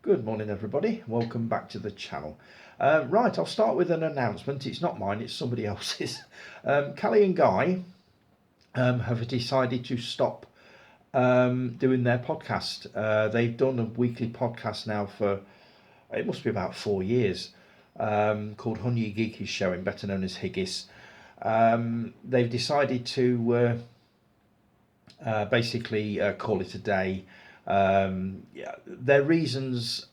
Good morning, everybody. Welcome back to the channel. Right, I'll start with an announcement. It's not mine, it's somebody else's. Callie and Guy have decided to stop doing their podcast. They've done a weekly podcast now for, it must be about 4 years, called Honey Geeky's Showing, better known as Higgis. They've decided to basically call it a day. Their reasons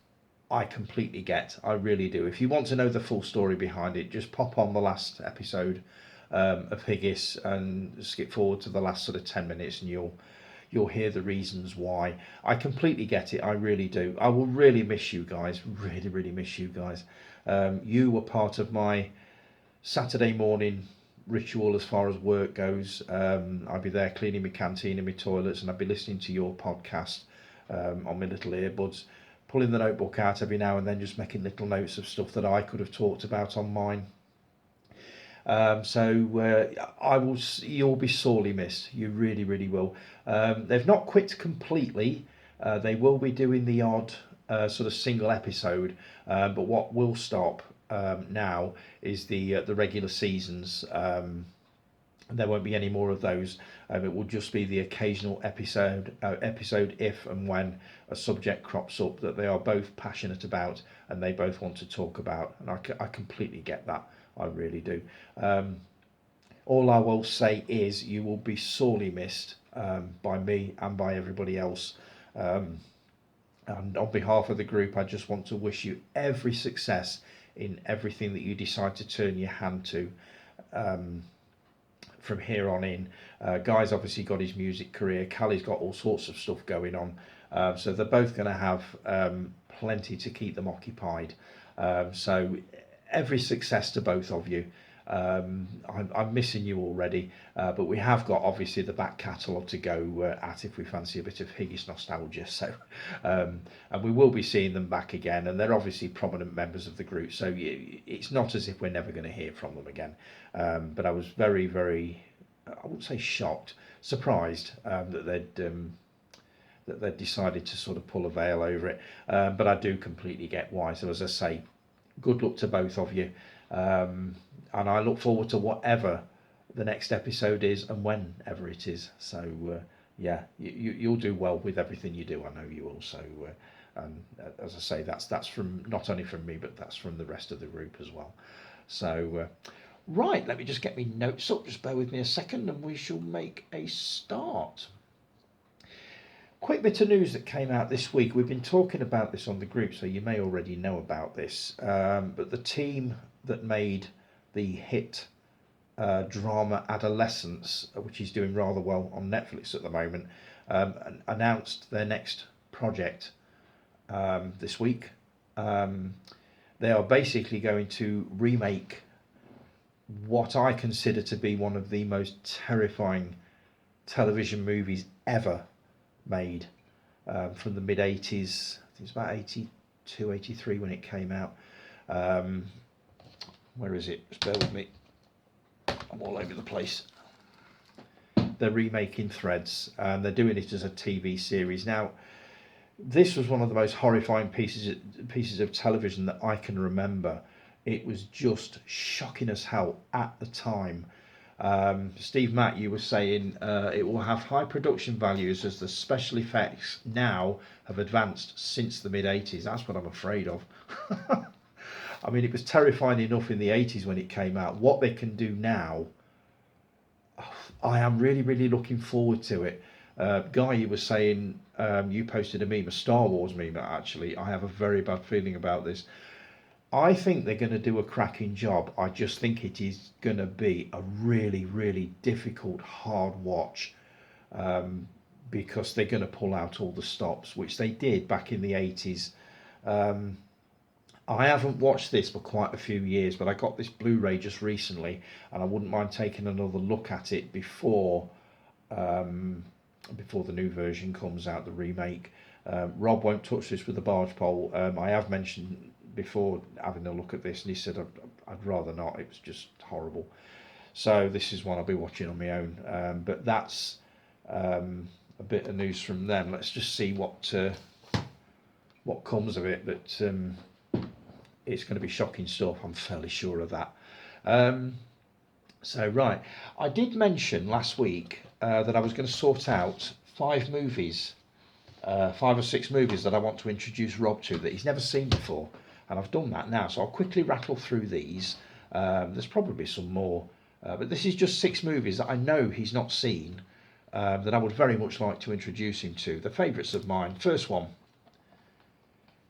I completely get. I really do. If you want to know the full story behind it, just pop on the last episode of Higgis and skip forward to the last sort of 10 minutes and you'll hear the reasons why. I completely get it. I really do. I will really miss you guys. Really miss you guys. You were part of my Saturday morning ritual as far as work goes. I'd be there cleaning my canteen and my toilets, and I'd be listening to your podcast on my little earbuds, pulling the notebook out every now and then, just making little notes of stuff that I could have talked about on mine. You'll be sorely missed. You really will. They've not quit completely. They will be doing the odd sort of single episode, but what will stop now is the regular seasons. There won't be any more of those. It will just be the occasional episode if and when a subject crops up that they are both passionate about and they both want to talk about. And I completely get that. I really do. All I will say is you will be sorely missed by me and by everybody else. And on behalf of the group, I just want to wish you every success in everything that you decide to turn your hand to from here on in. Guy's obviously got his music career. Callie's got all sorts of stuff going on. So they're both going to have plenty to keep them occupied. So every success to both of you. I'm missing you already, but we have got obviously the back catalogue to go at if we fancy a bit of Higgis nostalgia. So, and we will be seeing them back again, and they're obviously prominent members of the group. So it's not as if we're never going to hear from them again. But I was very, I wouldn't say shocked, surprised that they'd decided to sort of pull a veil over it. But I do completely get why. So as I say, good luck to both of you. And I look forward to whatever the next episode is and whenever it is. So yeah, you'll do well with everything you do. I know you will. So and as I say, that's from not only from me, but that's from the rest of the group as well. So right, let me just get my notes up. Just bear with me a second, and we shall make a start. Quick bit of news that came out this week. We've been talking about this on the group, so you may already know about this. But the team that made the hit drama Adolescence, which is doing rather well on Netflix at the moment, announced their next project this week. They are basically going to remake what I consider to be one of the most terrifying television movies ever made, from the mid-80s. I think it's about 82, 83 when it came out. Where is it? Just bear with me. I'm all over the place. They're remaking Threads, and they're doing it as a TV series. Now, this was one of the most horrifying pieces of television that I can remember. It was just shocking as hell at the time. Steve Matt, you were saying it will have high production values as the special effects now have advanced since the mid-80s. That's what I'm afraid of. I mean, it was terrifying enough in the 80s when it came out. What they can do now, I am really looking forward to it. Guy, you were saying, you posted a meme, a Star Wars meme actually. I have a very bad feeling about this. I think they're going to do a cracking job. I just think it is going to be a really difficult, hard watch, because they're going to pull out all the stops, which they did back in the 80s. I haven't watched this for quite a few years, but I got this Blu-ray just recently, and I wouldn't mind taking another look at it before the new version comes out, the remake. Rob won't touch this with the barge pole. I have mentioned before having a look at this, and he said I'd rather not. It was just horrible. So this is one I'll be watching on my own. But that's a bit of news from them. Let's just see what what comes of it, but it's going to be shocking stuff. I'm fairly sure of that. So right, I did mention last week that I was going to sort out 5 or 6 movies that I want to introduce Rob to that he's never seen before, and I've done that now. So I'll quickly rattle through these. There's probably some more, but this is just 6 movies that I know he's not seen that I would very much like to introduce him to. The favourites of mine. First one,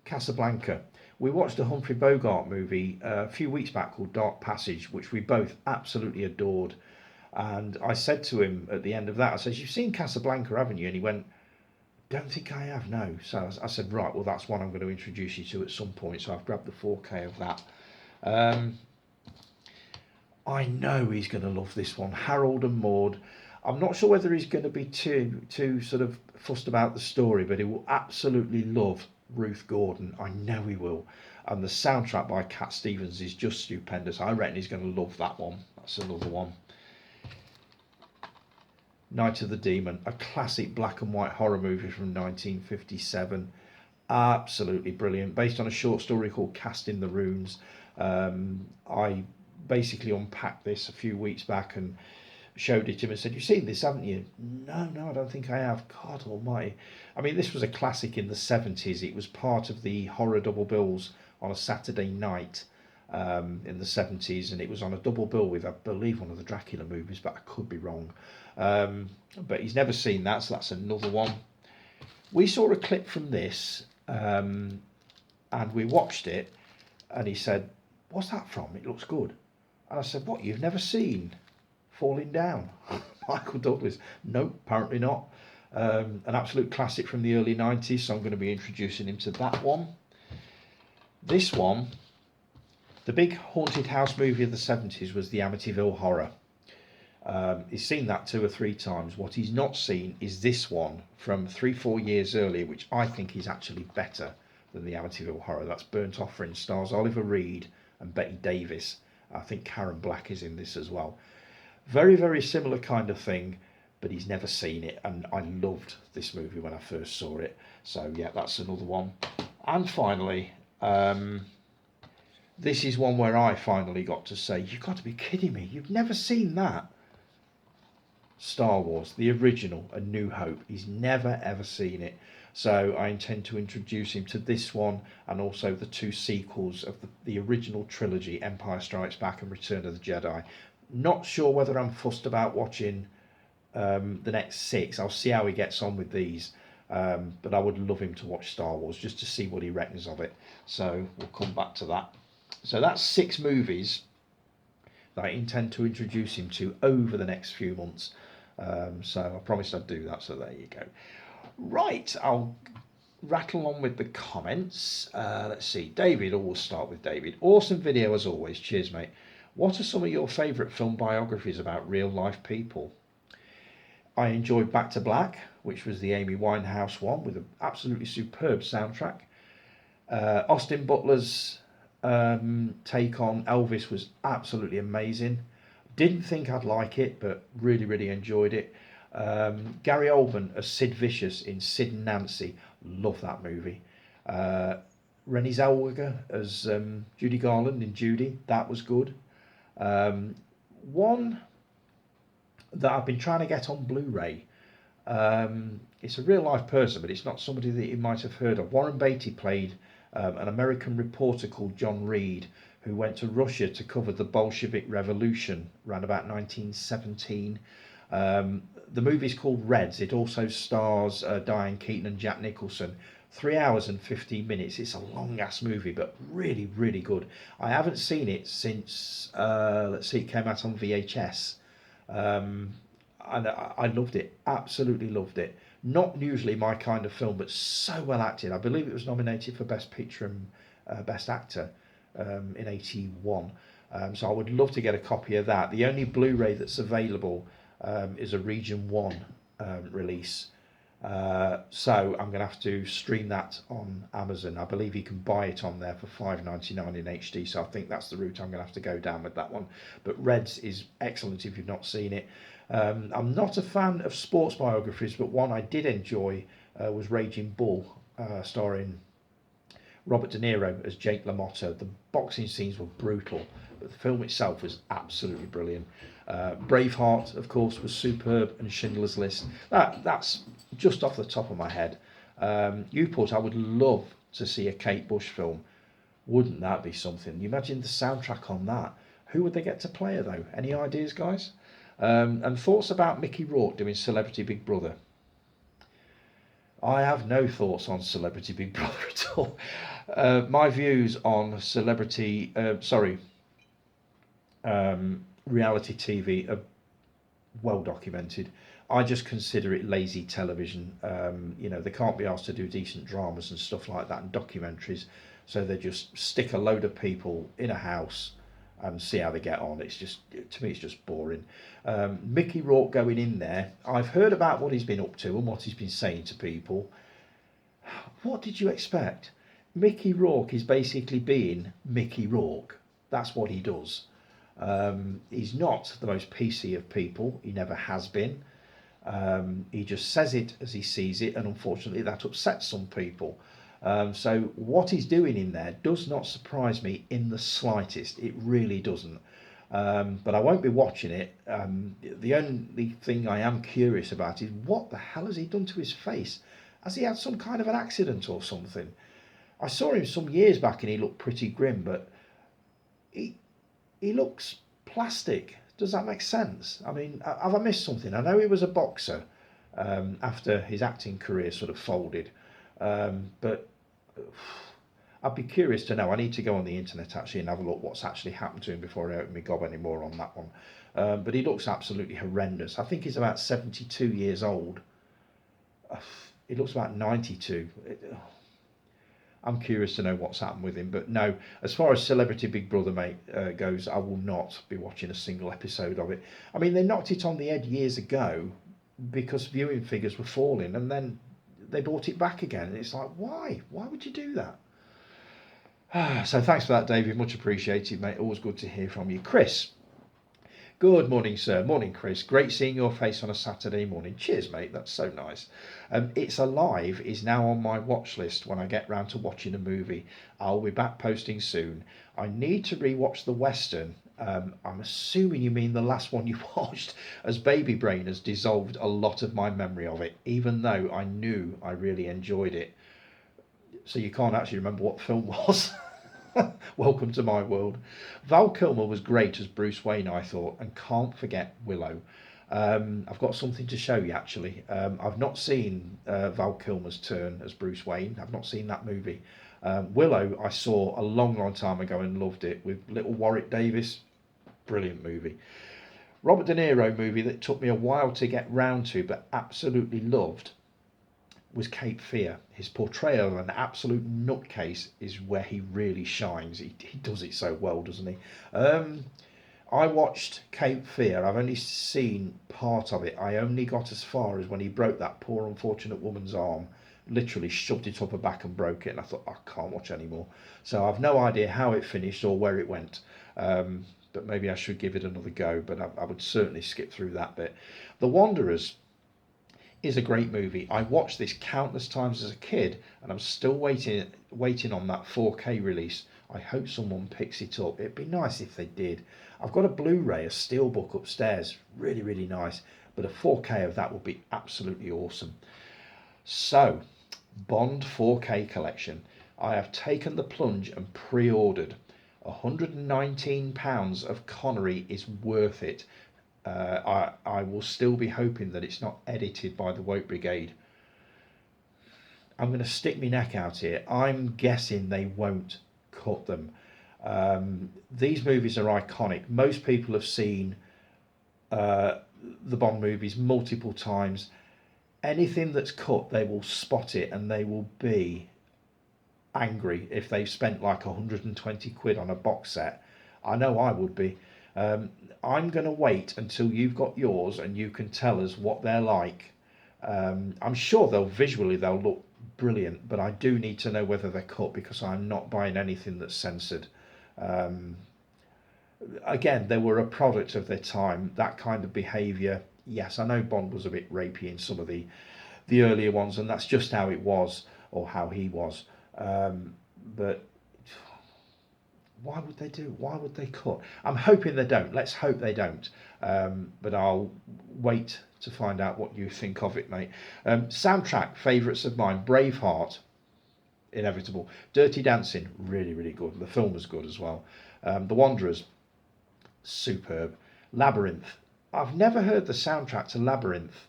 Casablanca. We watched a Humphrey Bogart movie a few weeks back called Dark Passage, which we both absolutely adored. And I said to him at the end of that, I said, "You've seen Casablanca, haven't you?" And he went, "Don't think I have, no." So I said, "Right, well, that's one I'm going to introduce you to at some point." So I've grabbed the 4K of that. I know he's going to love this one, Harold and Maude. I'm not sure whether he's going to be too sort of fussed about the story, but he will absolutely love Ruth Gordon. I know he will. And the soundtrack by Cat Stevens is just stupendous. I reckon he's going to love that one. That's another one. Night of the Demon, a classic black and white horror movie from 1957. Absolutely brilliant. Based on a short story called Cast in the Runes. I basically unpacked this a few weeks back and showed it to him and said, "You've seen this, haven't you?" No, I don't think I have. God almighty. I mean, this was a classic in the 70s. It was part of the horror double bills on a Saturday night in the 70s, and it was on a double bill with, I believe, one of the Dracula movies, but I could be wrong. But he's never seen that, so that's another one. We saw a clip from this, and we watched it, and he said, "What's that from? It looks good." And I said, "What, you've never seen Falling Down?" Michael Douglas. Nope, apparently not. An absolute classic from the early 90s, so I'm going to be introducing him to that one. This one, the big haunted house movie of the 70s was the Amityville Horror. He's seen that 2 or 3 times. What he's not seen is this one from 3-4 years earlier, which I think is actually better than the Amityville Horror. That's Burnt Offering, stars Oliver Reed and Betty Davis. I think Karen Black is in this as well. Very, very similar kind of thing, but he's never seen it, and I loved this movie when I first saw it. So yeah, that's another one. And finally, this is one where I finally got to say, "You've got to be kidding me, you've never seen that." Star Wars, the original, A New Hope. He's never ever seen it. So I intend to introduce him to this one and also the 2 sequels of the original trilogy, Empire Strikes Back and Return of the Jedi. Not sure whether I'm fussed about watching the next 6. I'll see how he gets on with these. But I would love him to watch Star Wars just to see what he reckons of it. So we'll come back to that. So that's 6 movies that I intend to introduce him to over the next few months. So I promised I'd do that, so there you go. Right, I'll rattle on with the comments. Let's see, David, we'll start with David. Awesome video as always, cheers mate. What are some of your favourite film biographies about real life people? I enjoyed Back to Black, which was the Amy Winehouse one with an absolutely superb soundtrack. Austin Butler's take on Elvis was absolutely amazing. Didn't think I'd like it, but really, really enjoyed it. Gary Oldman as Sid Vicious in Sid and Nancy. Love that movie. Renée Zellweger as Judy Garland in Judy. That was good. One that I've been trying to get on Blu-ray. It's a real life person, but it's not somebody that you might have heard of. Warren Beatty played an American reporter called John Reed, who went to Russia to cover the Bolshevik Revolution around about 1917. The movie's called Reds. It also stars Diane Keaton and Jack Nicholson. 3 hours and 15 minutes. It's a long ass movie, but really, really good. I haven't seen it since, let's see, it came out on VHS. And I loved it. Absolutely loved it. Not usually my kind of film, but so well acted. I believe it was nominated for Best Picture and Best Actor in 81. So I would love to get a copy of that. The only Blu-ray that's available is a Region 1 release. So I'm going to have to stream that on Amazon. I believe you can buy it on there for $5.99 in HD. So I think that's the route I'm going to have to go down with that one. But Reds is excellent if you've not seen it. I'm not a fan of sports biographies, but one I did enjoy was Raging Bull, starring Robert De Niro as Jake LaMotta. The boxing scenes were brutal, but the film itself was absolutely brilliant. Braveheart, of course, was superb, and Schindler's List. That's just off the top of my head. Newport, I would love to see a Kate Bush film. Wouldn't that be something? You imagine the soundtrack on that. Who would they get to play her though? Any ideas, guys? And thoughts about Mickey Rourke doing Celebrity Big Brother? I have no thoughts on Celebrity Big Brother at all. My views on reality TV are well documented. I just consider it lazy television. They can't be asked to do decent dramas and stuff like that and documentaries, so they just stick a load of people in a house and see how they get on. It's just, to me, it's just boring. Mickey Rourke going in there, I've heard about what he's been up to and what he's been saying to people. What did you expect? Mickey Rourke is basically being Mickey Rourke. That's what he does. He's not the most PC of people. He never has been. He just says it as he sees it, and unfortunately that upsets some people. So what he's doing in there does not surprise me in the slightest. It really doesn't. But I won't be watching it. The only thing I am curious about is what the hell has he done to his face? Has he had some kind of an accident or something? I saw him some years back and he looked pretty grim, but he looks plastic. Does that make sense? I mean, have I missed something? I know he was a boxer after his acting career sort of folded, but I'd be curious to know. I need to go on the internet actually and have a look what's actually happened to him before I open my gob anymore on that one. But he looks absolutely horrendous. I think he's about 72 years old. He looks about 92. I'm curious to know what's happened with him. But no, as far as Celebrity Big Brother goes, I will not be watching a single episode of it. I mean, they knocked it on the head years ago because viewing figures were falling, and then they brought it back again. And it's like, why? Why would you do that? So thanks for that, David. Much appreciated, mate. Always good to hear from you. Chris. Good morning, sir. Morning, Chris. Great seeing your face on a Saturday morning. Cheers, mate. That's so nice. It's Alive is now on my watch list when I get round to watching a movie. I'll be back posting soon. I need to rewatch the Western. I'm assuming you mean the last one you watched, as Baby Brain has dissolved a lot of my memory of it, even though I knew I really enjoyed it. So you can't actually remember what film was. Welcome to my world. Val Kilmer was great as Bruce Wayne, I thought, and can't forget Willow. I've got something to show you actually. I've not seen Val Kilmer's turn as Bruce Wayne. I've not seen that movie. Willow I saw a long time ago and loved it, with little Warwick Davis. Brilliant movie. Robert De Niro movie that took me a while to get round to but absolutely loved was Cape Fear. His portrayal of an absolute nutcase is where he really shines. He does it so well, doesn't he? I watched Cape Fear. I've only seen part of it. I only got as far as when he broke that poor unfortunate woman's arm, literally shoved it up her back and broke it, and I thought, I can't watch anymore. So I've no idea how it finished or where it went. But maybe I should give it another go, but I would certainly skip through that bit. The Wanderers is a great movie. I watched this countless times as a kid, and I'm still waiting on that 4K release. I hope someone picks it up. It'd be nice if they did. I've got a Blu-ray, a steelbook upstairs, really nice, but a 4K of that would be absolutely awesome. So, Bond 4K collection. I have taken the plunge and pre-ordered. £119 of Connery is worth it. I will still be hoping that it's not edited by the Woke Brigade. I'm going to stick my neck out here. I'm guessing they won't cut them. These movies are iconic. Most people have seen the Bond movies multiple times. Anything that's cut, they will spot it and they will be angry if they've spent like 120 quid on a box set. I know I would be. I'm going to wait until you've got yours and you can tell us what they're like. I'm sure they'll look brilliant, but I do need to know whether they're cut, because I'm not buying anything that's censored. Again, they were a product of their time. That kind of behaviour, yes, I know Bond was a bit rapey in some of the earlier ones, and that's just how it was, or how he was. But why would they do? Why would they cut? I'm hoping they don't. Let's hope they don't. But I'll wait to find out what you think of it, mate. Soundtrack favourites of mine: Braveheart, inevitable. Dirty Dancing, really, really good. The film was good as well. The Wanderers, superb. Labyrinth. I've never heard the soundtrack to Labyrinth,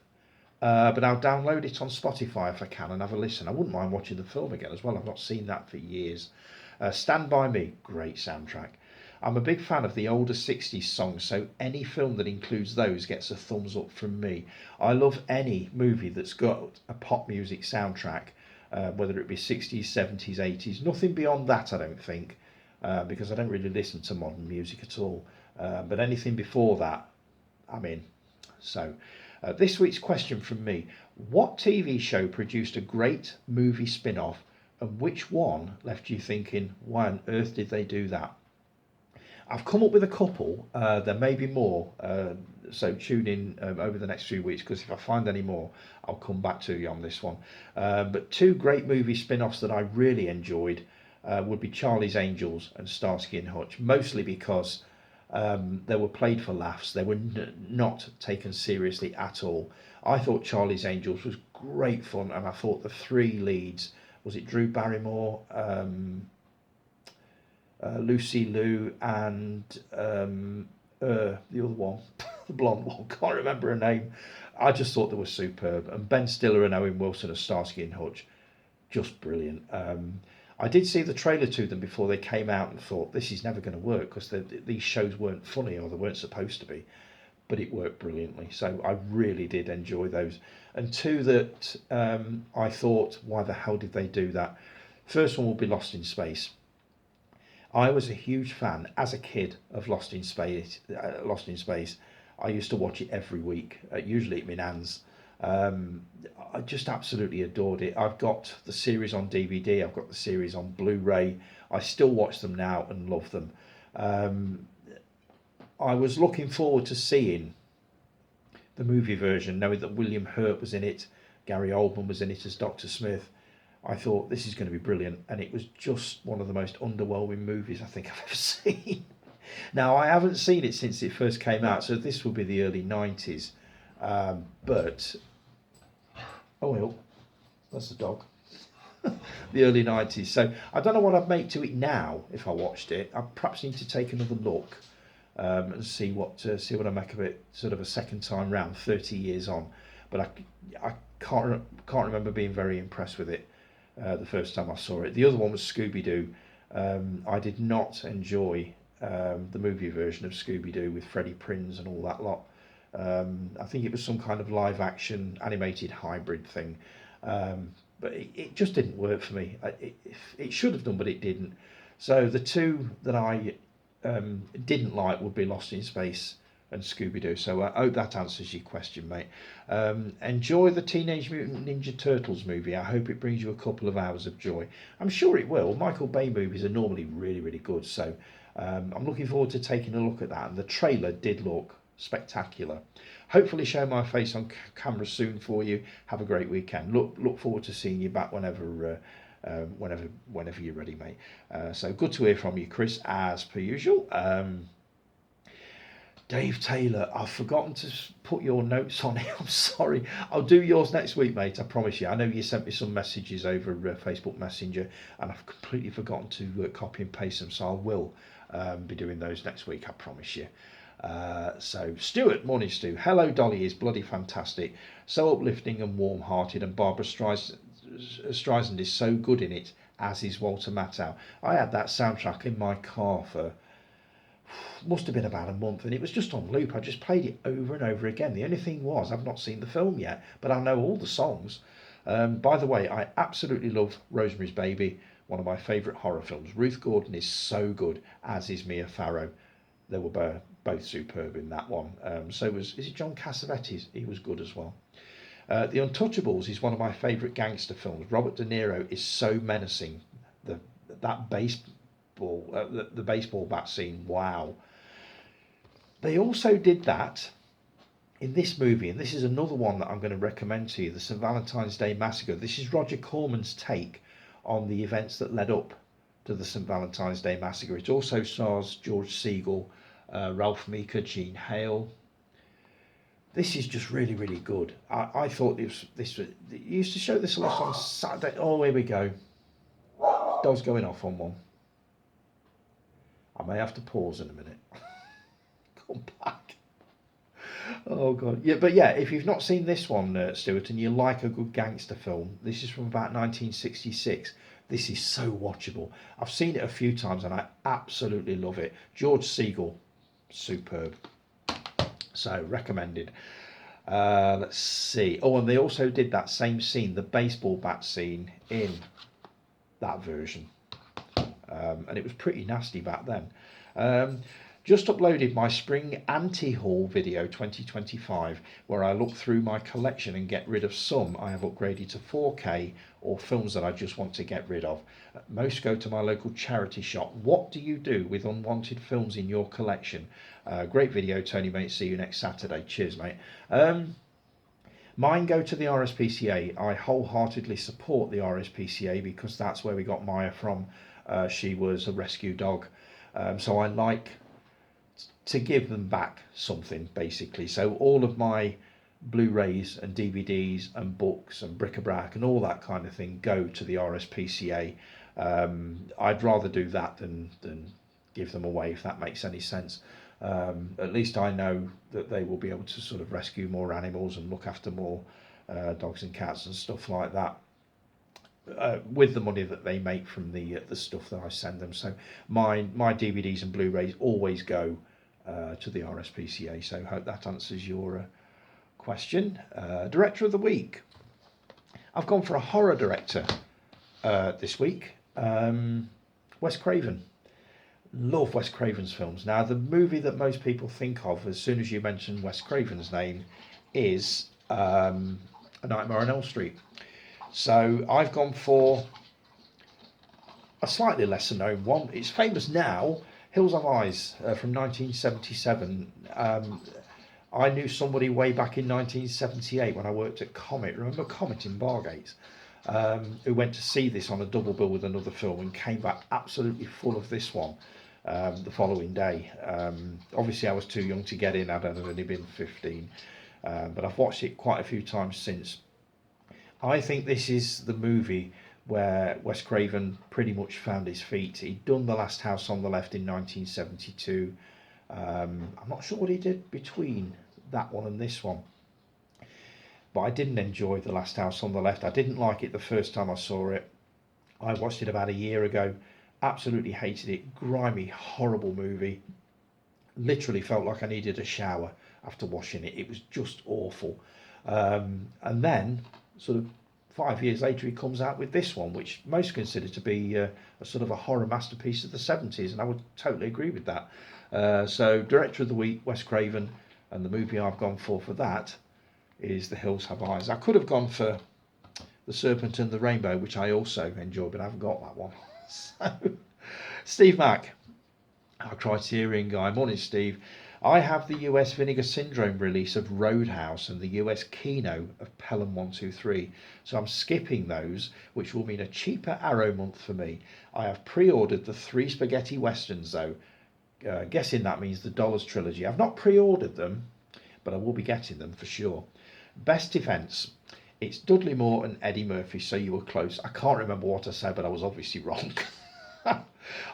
but I'll download it on Spotify if I can and have a listen. I wouldn't mind watching the film again as well. I've not seen that for years. Stand By Me, great soundtrack. I'm a big fan of the older 60s songs, so any film that includes those gets a thumbs up from me. I love any movie that's got a pop music soundtrack, whether it be 60s, 70s, 80s. Nothing beyond that, I don't think, because I don't really listen to modern music at all. But anything before that, I'm in. So, this week's question from me: what TV show produced a great movie spin off, and which one left you thinking, why on earth did they do that? I've come up with a couple. There may be more, so tune in over the next few weeks, because if I find any more, I'll come back to you on this one. But two great movie spin offs that I really enjoyed would be Charlie's Angels and Starsky and Hutch, mostly because they were played for laughs. They were not taken seriously at all. I thought Charlie's Angels was great fun, and I thought the three leads, was it Drew Barrymore, Lucy Liu, and the other one, the blonde one, can't remember her name. I just thought they were superb. And Ben Stiller and Owen Wilson as Starsky and Hutch, just brilliant. I did see the trailer to them before they came out and thought this is never going to work, because these shows weren't funny, or they weren't supposed to be, but it worked brilliantly. So I really did enjoy those. And two that I thought, why the hell did they do that? First one will be Lost in Space. I was a huge fan as a kid of Lost in Space. I used to watch it every week, usually at my nan's. I just absolutely adored it. I've got the series on DVD. I've got the series on Blu-ray. I still watch them now and love them. I was looking forward to seeing the movie version, knowing that William Hurt was in it, Gary Oldman was in it as Dr. Smith. I thought this is going to be brilliant, and it was just one of the most underwhelming movies I think I've ever seen. Now, I haven't seen it since it first came out, so this will be the early 90s. But, oh well, that's the dog. The early 90s. So I don't know what I'd make to it now if I watched it. I perhaps need to take another look and see what I make of it sort of a second time round, 30 years on. But I can't remember being very impressed with it the first time I saw it. The other one was Scooby-Doo. I did not enjoy the movie version of Scooby-Doo with Freddie Prinze and all that lot. I think it was some kind of live action animated hybrid thing, but it just didn't work for me. It should have done, but it didn't. So the two that I didn't like would be Lost in Space and Scooby-Doo. So I hope that answers your question, mate. Enjoy the Teenage Mutant Ninja Turtles movie. I hope it brings you a couple of hours of joy. I'm sure it will. Michael Bay movies are normally really, really good, so I'm looking forward to taking a look at that. And the trailer did look spectacular. Hopefully show my face on camera soon for you. Have a great weekend. Look forward to seeing you back whenever you're ready, mate. So good to hear from you, Chris, as per usual. Dave Taylor, I've forgotten to put your notes on it. I'm sorry. I'll do yours next week, mate. I promise you. I know you sent me some messages over Facebook Messenger, and I've completely forgotten to copy and paste them. So I will be doing those next week. I promise you. So Stuart, morning Stu. Hello Dolly is bloody fantastic, so uplifting and warm-hearted, and Barbara Streisand is so good in it, as is Walter Matthau. I had that soundtrack in my car for must have been about a month, and it was just on loop. I just played it over and over again. The only thing was, I've not seen the film yet, but I know all the songs. By the way, I absolutely love Rosemary's Baby, one of my favourite horror films. Ruth Gordon is so good, as is Mia Farrow. They were both superb in that one. So is it John Cassavetes? He was good as well. The Untouchables is one of my favourite gangster films. Robert De Niro is so menacing. That the baseball bat scene, wow. They also did that in this movie, and this is another one that I'm going to recommend to you, the St. Valentine's Day Massacre. This is Roger Corman's take on the events that led up to the St Valentine's Day Massacre. It also stars George Segal, Ralph Meeker, Gene Hale. This is just really, really good. I thought this was, it used to show this a lot on Saturday. Oh, here we go. Dog's going off on one. I may have to pause in a minute. Come back. Oh God, yeah, but yeah, if you've not seen this one, Stuart, and you like a good gangster film, this is from about 1966. This is so watchable. I've seen it a few times and I absolutely love it. George Segal, superb. So recommended. Let's see. Oh, and they also did that same scene, the baseball bat scene, in that version, and it was pretty nasty back then. Just uploaded my spring anti-haul video 2025, where I look through my collection and get rid of some I have upgraded to 4K, or films that I just want to get rid of. Most go to my local charity shop. What do you do with unwanted films in your collection? Great video, Tony, mate. See you next Saturday. Cheers, mate. Mine go to the RSPCA. I wholeheartedly support the RSPCA because that's where we got Maya from. She was a rescue dog. So I like to give them back something, basically. So all of my Blu-rays and DVDs and books and bric-a-brac and all that kind of thing go to the RSPCA. I'd rather do that than give them away, if that makes any sense. At least I know that they will be able to sort of rescue more animals and look after more dogs and cats and stuff like that, with the money that they make from the stuff that I send them. So my DVDs and Blu-rays always go to the RSPCA. So I hope that answers your question. Director of the week. I've gone for a horror director this week. Wes Craven. Love Wes Craven's films. Now, the movie that most people think of as soon as you mention Wes Craven's name is A Nightmare on Elm Street. So I've gone for a slightly lesser known one. It's famous now, Hills Have Eyes, from 1977. I knew somebody way back in 1978 when I worked at Comet. Remember Comet in Bargate? Who went to see this on a double bill with another film and came back absolutely full of this one the following day. Obviously I was too young to get in. I'd only been 15, but I've watched it quite a few times since. I think this is the movie where Wes Craven pretty much found his feet. He'd done The Last House on the Left in 1972. I'm not sure what he did between that one and this one, but I didn't enjoy The Last House on the Left. I didn't like it the first time I saw it. I watched it about a year ago. Absolutely hated it. Grimy, horrible movie. Literally felt like I needed a shower after watching it. It was just awful. And then, sort of 5 years later, he comes out with this one, which most consider to be a sort of a horror masterpiece of the 70s, and I would totally agree with that. So, Director of the Week, Wes Craven, and the movie I've gone for that is The Hills Have Eyes. I could have gone for The Serpent and the Rainbow, which I also enjoy, but I haven't got that one. So, Steve Mack, our Criterion guy. Morning, Steve. I have the US Vinegar Syndrome release of Roadhouse and the US Kino of Pelham 123, so I'm skipping those, which will mean a cheaper Arrow month for me. I have pre-ordered the 3 spaghetti westerns though, guessing that means the Dollars trilogy. I've not pre-ordered them, but I will be getting them for sure. Best defence. It's Dudley Moore and Eddie Murphy, so you were close. I can't remember what I said, but I was obviously wrong.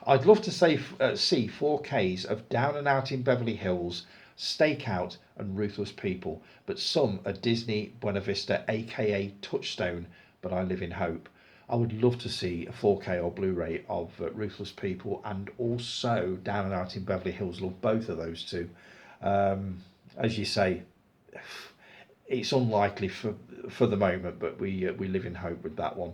I'd love to see 4Ks of Down and Out in Beverly Hills, Stakeout and Ruthless People, but some are Disney Buena Vista, aka Touchstone, but I live in hope. I would love to see a 4K or Blu-ray of Ruthless People and also Down and Out in Beverly Hills. Love both of those two. As you say, it's unlikely for the moment, but we live in hope with that one.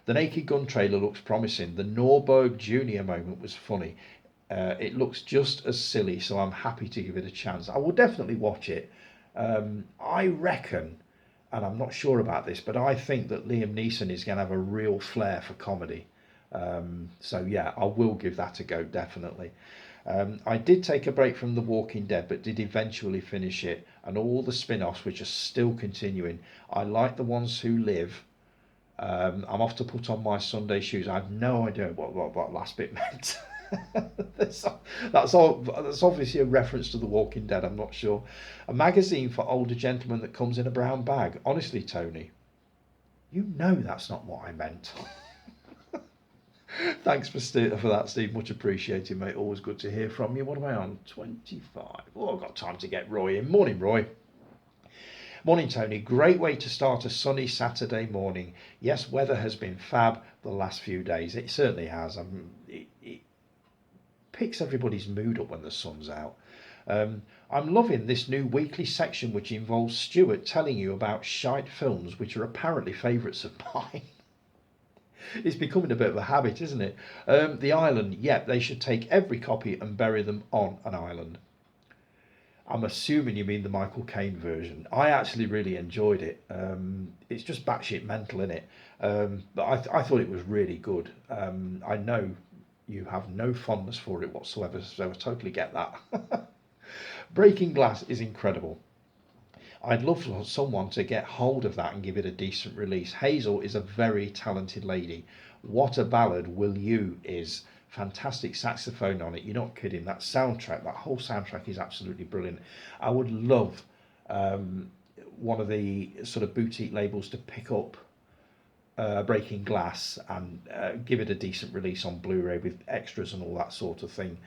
The Naked Gun trailer looks promising. The Norberg Jr. moment was funny. It looks just as silly, so I'm happy to give it a chance. I will definitely watch it. I reckon, and I'm not sure about this, but I think that Liam Neeson is going to have a real flair for comedy. So yeah, I will give that a go, definitely. I did take a break from The Walking Dead, but did eventually finish it, and all the spin-offs which are still continuing. I like The Ones Who Live, I'm off to put on my Sunday shoes. I have no idea what last bit meant. that's, that's obviously a reference to The Walking Dead. I'm not sure. A magazine for older gentlemen that comes in a brown bag. Honestly, Tony, you know that's not what I meant. Thanks for that, Steve. Much appreciated, mate. Always good to hear from you. What am I on? 25. Oh, I've got time to get Roy in. Morning, Roy. Morning, Tony. Great way to start a sunny Saturday morning. Yes, weather has been fab the last few days. It certainly has. It picks everybody's mood up when the sun's out. I'm loving this new weekly section which involves Stuart telling you about shite films which are apparently favourites of mine. It's becoming a bit of a habit, isn't it? The Island, yep, they should take every copy and bury them on an island. I'm assuming you mean the Michael Caine version. I actually really enjoyed it. It's just batshit mental, in it? But I thought it was really good. I know you have no fondness for it whatsoever, so I totally get that. Breaking Glass is incredible. I'd love for someone to get hold of that and give it a decent release. Hazel is a very talented lady. What a ballad Will You is. Fantastic saxophone on it. You're not kidding. That soundtrack, that whole soundtrack is absolutely brilliant. I would love one of the sort of boutique labels to pick up Breaking Glass and give it a decent release on Blu-ray with extras and all that sort of thing.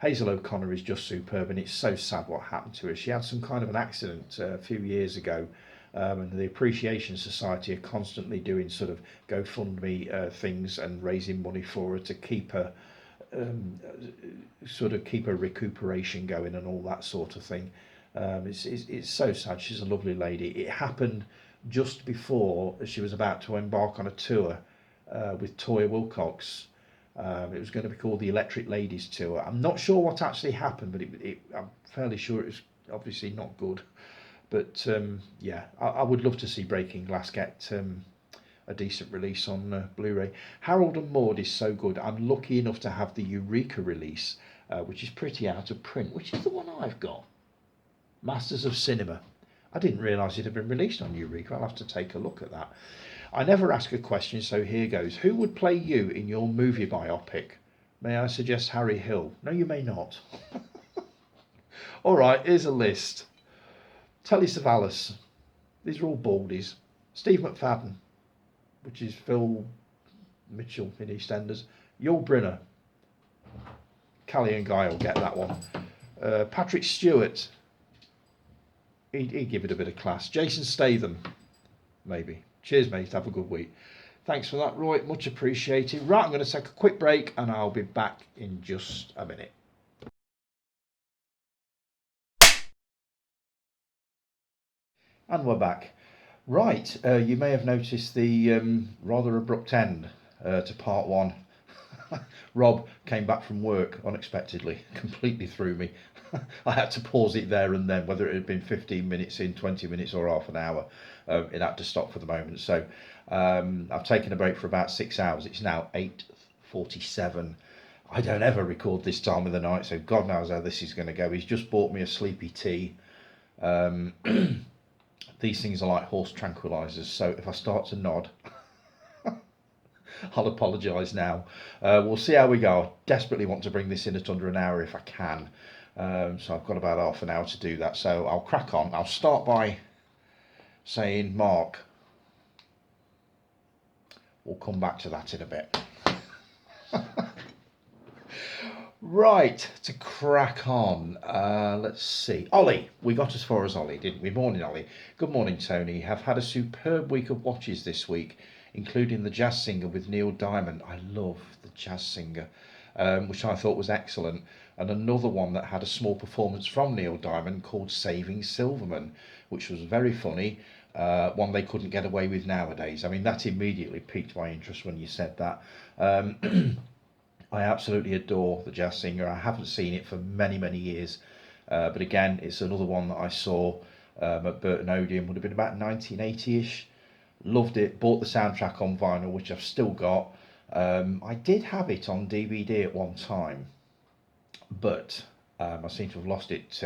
Hazel O'Connor is just superb, and it's so sad what happened to her. She had some kind of an accident a few years ago, and the Appreciation Society are constantly doing sort of GoFundMe things and raising money for her to keep her keep her recuperation going and all that sort of thing. It's so sad. She's a lovely lady. It happened just before she was about to embark on a tour with Toya Wilcox. It was going to be called the Electric Ladies Tour. I'm not sure what actually happened, but I'm fairly sure it was obviously not good. But yeah, I would love to see Breaking Glass get a decent release on Blu-ray. Harold and Maude is so good. I'm lucky enough to have the Eureka release, which is pretty out of print, which is the one I've got. Masters of Cinema. I didn't realise it had been released on Eureka. I'll have to take a look at that. I never ask a question, so here goes. Who would play you in your movie biopic? May I suggest Harry Hill? No, you may not. All right, here's a list. Telly Savalas. These are all baldies. Steve McFadden, which is Phil Mitchell in EastEnders. Yul Brynner. Callie and Guy will get that one. Patrick Stewart. He'd give it a bit of class. Jason Statham, maybe. Cheers, mate. Have a good week. Thanks for that, Roy. Much appreciated. Right, I'm going to take a quick break and I'll be back in just a minute. And we're back. Right, you may have noticed the rather abrupt end to part one. Rob came back from work unexpectedly, completely threw me. I had to pause it there and then, whether it had been 15 minutes in, 20 minutes or half an hour. It had to stop for the moment. So I've taken a break for about 6 hours. It's now 8:47. I don't ever record this time of the night, so God knows how this is going to go. He's just bought me a sleepy tea. These things are like horse tranquilizers, so if I start to nod, I'll apologise now. We'll see how we go. I desperately want to bring this in at under an hour if I can. So I've got about half an hour to do that. So I'll crack on. I'll start by saying, Mark, we'll come back to that in a bit. Right, to crack on, let's see. Ollie, we got as far as Ollie, didn't we? Morning, Ollie. Good morning, Tony. Have had a superb week of watches this week, including The Jazz Singer with Neil Diamond. I love The Jazz Singer, which I thought was excellent. And another one that had a small performance from Neil Diamond called Saving Silverman, which was very funny. One they couldn't get away with nowadays. I mean, that immediately piqued my interest when you said that. I absolutely adore The Jazz Singer. I haven't seen it for many, many years. But again, it's another one that I saw at Burton Odeon, would have been about 1980-ish. Loved it, bought the soundtrack on vinyl, which I've still got. I did have it on DVD at one time, but I seem to have lost it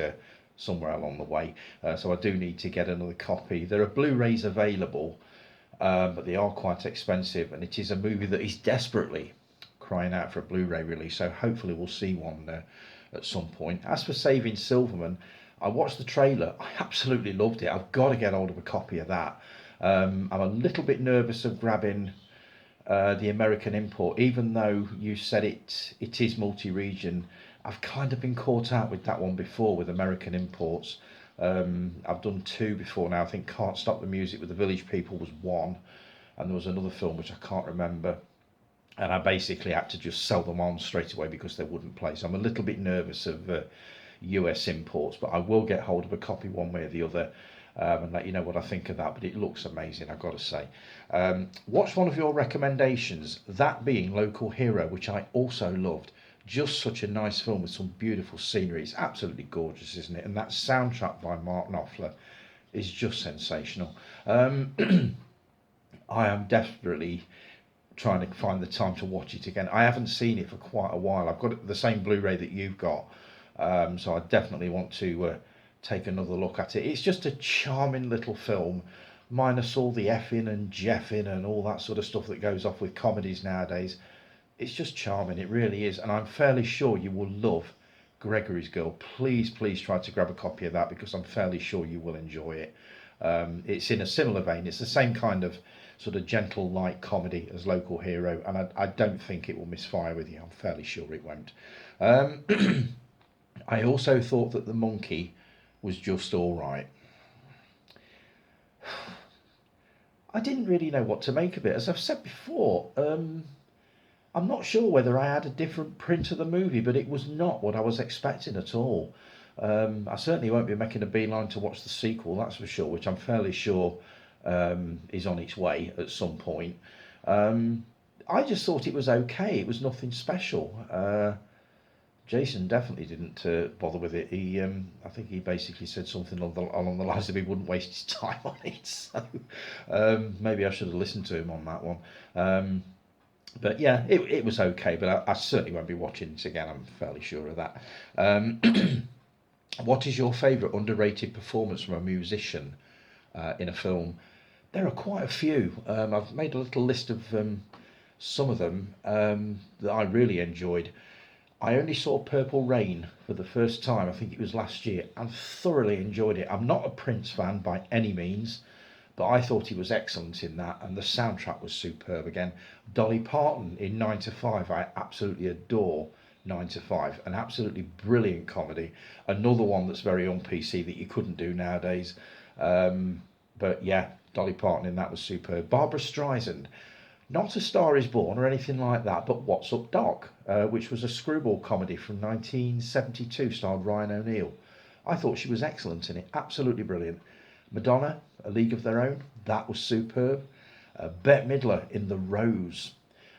somewhere along the way. So I do need to get another copy. There are Blu-rays available. but they are quite expensive, and it is a movie that is desperately crying out for a Blu-ray release. So hopefully we'll see one at some point. As for Saving Silverman, I watched the trailer. I absolutely loved it. I've got to get hold of a copy of that. I'm a little bit nervous of grabbing the American import, even though you said it is multi-region. I've kind of been caught out with that one before with American imports. I've done two before now. I think Can't Stop the Music with the Village People was one, and there was another film which I can't remember. And I basically had to just sell them on straight away because they wouldn't play. So I'm a little bit nervous of US imports, but I will get hold of a copy one way or the other, and let you know what I think of that. But it looks amazing, I've got to say. What's one of your recommendations? That being Local Hero, which I also loved. Just such a nice film with some beautiful scenery. It's absolutely gorgeous, isn't it? And that soundtrack by Mark Knopfler is just sensational. I am desperately trying to find the time to watch it again. I haven't seen it for quite a while. I've got the same Blu-ray that you've got, so I definitely want to take another look at it. It's just a charming little film, minus all the effing and jeffing and all that sort of stuff that goes off with comedies nowadays. It's just charming, it really is, and I'm fairly sure you will love Gregory's Girl. Please, please try to grab a copy of that because I'm fairly sure you will enjoy it. It's in a similar vein. It's the same kind of sort of gentle, light comedy as Local Hero, and I don't think it will misfire with you. I'm fairly sure it won't. I also thought that The Monkey was just all right. I didn't really know what to make of it. As I've said before, I'm not sure whether I had a different print of the movie, but it was not what I was expecting at all. I certainly won't be making a beeline to watch the sequel, that's for sure, which I'm fairly sure is on its way at some point. I just thought it was okay. It was nothing special. Jason definitely didn't bother with it. I think he basically said something along the lines of he wouldn't waste his time on it. So maybe I should have listened to him on that one. But yeah, it was okay. But I certainly won't be watching it again. I'm fairly sure of that. What is your favourite underrated performance from a musician in a film? There are quite a few. I've made a little list of some of them that I really enjoyed. I only saw Purple Rain for the first time, I think it was last year, and thoroughly enjoyed it. I'm not a Prince fan by any means, but I thought he was excellent in that, and the soundtrack was superb again. Dolly Parton in 9 to 5, I absolutely adore 9 to 5, an absolutely brilliant comedy. Another one that's very on PC that you couldn't do nowadays. But yeah, Dolly Parton in that was superb. Barbara Streisand, not A Star Is Born or anything like that, but What's Up Doc, which was a screwball comedy from 1972, starred Ryan O'Neal. I thought she was excellent in it, absolutely brilliant. Madonna, A League of Their Own, that was superb. Bette Midler in The Rose.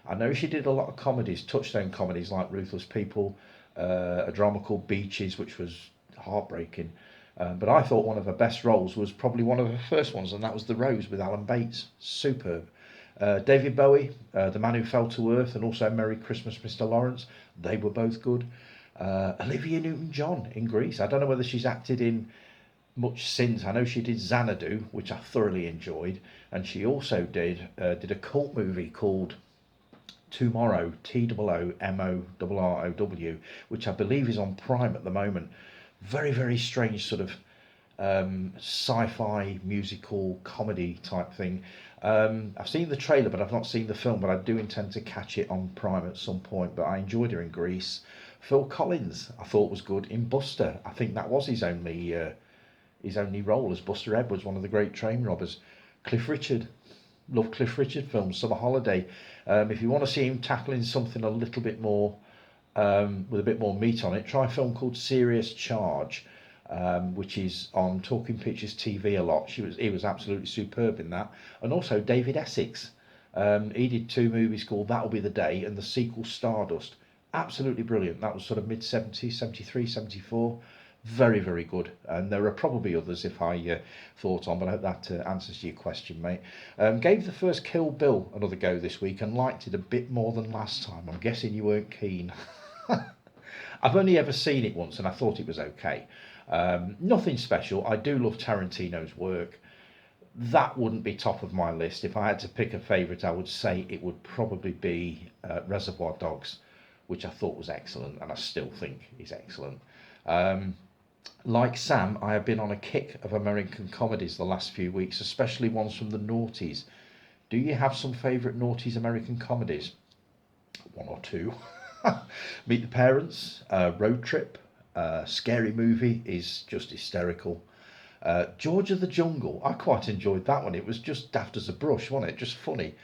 I know she did a lot of comedies, touchstone comedies like Ruthless People, a drama called Beaches, which was heartbreaking. But I thought one of her best roles was probably one of her first ones, and that was The Rose with Alan Bates. Superb. David Bowie, The Man Who Fell to Earth, and also Merry Christmas, Mr. Lawrence. They were both good. Olivia Newton-John in Grease. I don't know whether she's acted in much since. I know she did Xanadu, which I thoroughly enjoyed, and she also did a cult movie called Tomorrow, Tomorrow, which I believe is on Prime at the moment. Very, very strange sort of sci-fi musical comedy type thing. I've seen the trailer, but I've not seen the film. But I do intend to catch it on Prime at some point. But I enjoyed her in Grease. Phil Collins, I thought was good in Buster. I think that was his only role as Buster Edwards, one of the great train robbers. Cliff Richard, love Cliff Richard films. Summer Holiday. If you want to see him tackling something a little bit more with a bit more meat on it, try a film called Serious Charge, which is on Talking Pictures TV a lot. He was absolutely superb in that. And also David Essex. He did two movies called That'll Be the Day and the sequel Stardust. Absolutely brilliant. That was sort of mid-70s, 73, 74. Very, very good. And there are probably others if I thought on, but I hope that answers your question, mate. Gave the first Kill Bill another go this week and liked it a bit more than last time. I'm guessing you weren't keen. I've only ever seen it once and I thought it was okay. Nothing special. I do love Tarantino's work. That wouldn't be top of my list. If I had to pick a favourite, I would say it would probably be Reservoir Dogs, which I thought was excellent, and I still think is excellent. Um, like Sam, I have been on a kick of American comedies the last few weeks, especially ones from the noughties. Do you have some favourite noughties American comedies? One or two. Meet the Parents, Road Trip, Scary Movie is just hysterical. George of the Jungle, I quite enjoyed that one. It was just daft as a brush, wasn't it? Just funny.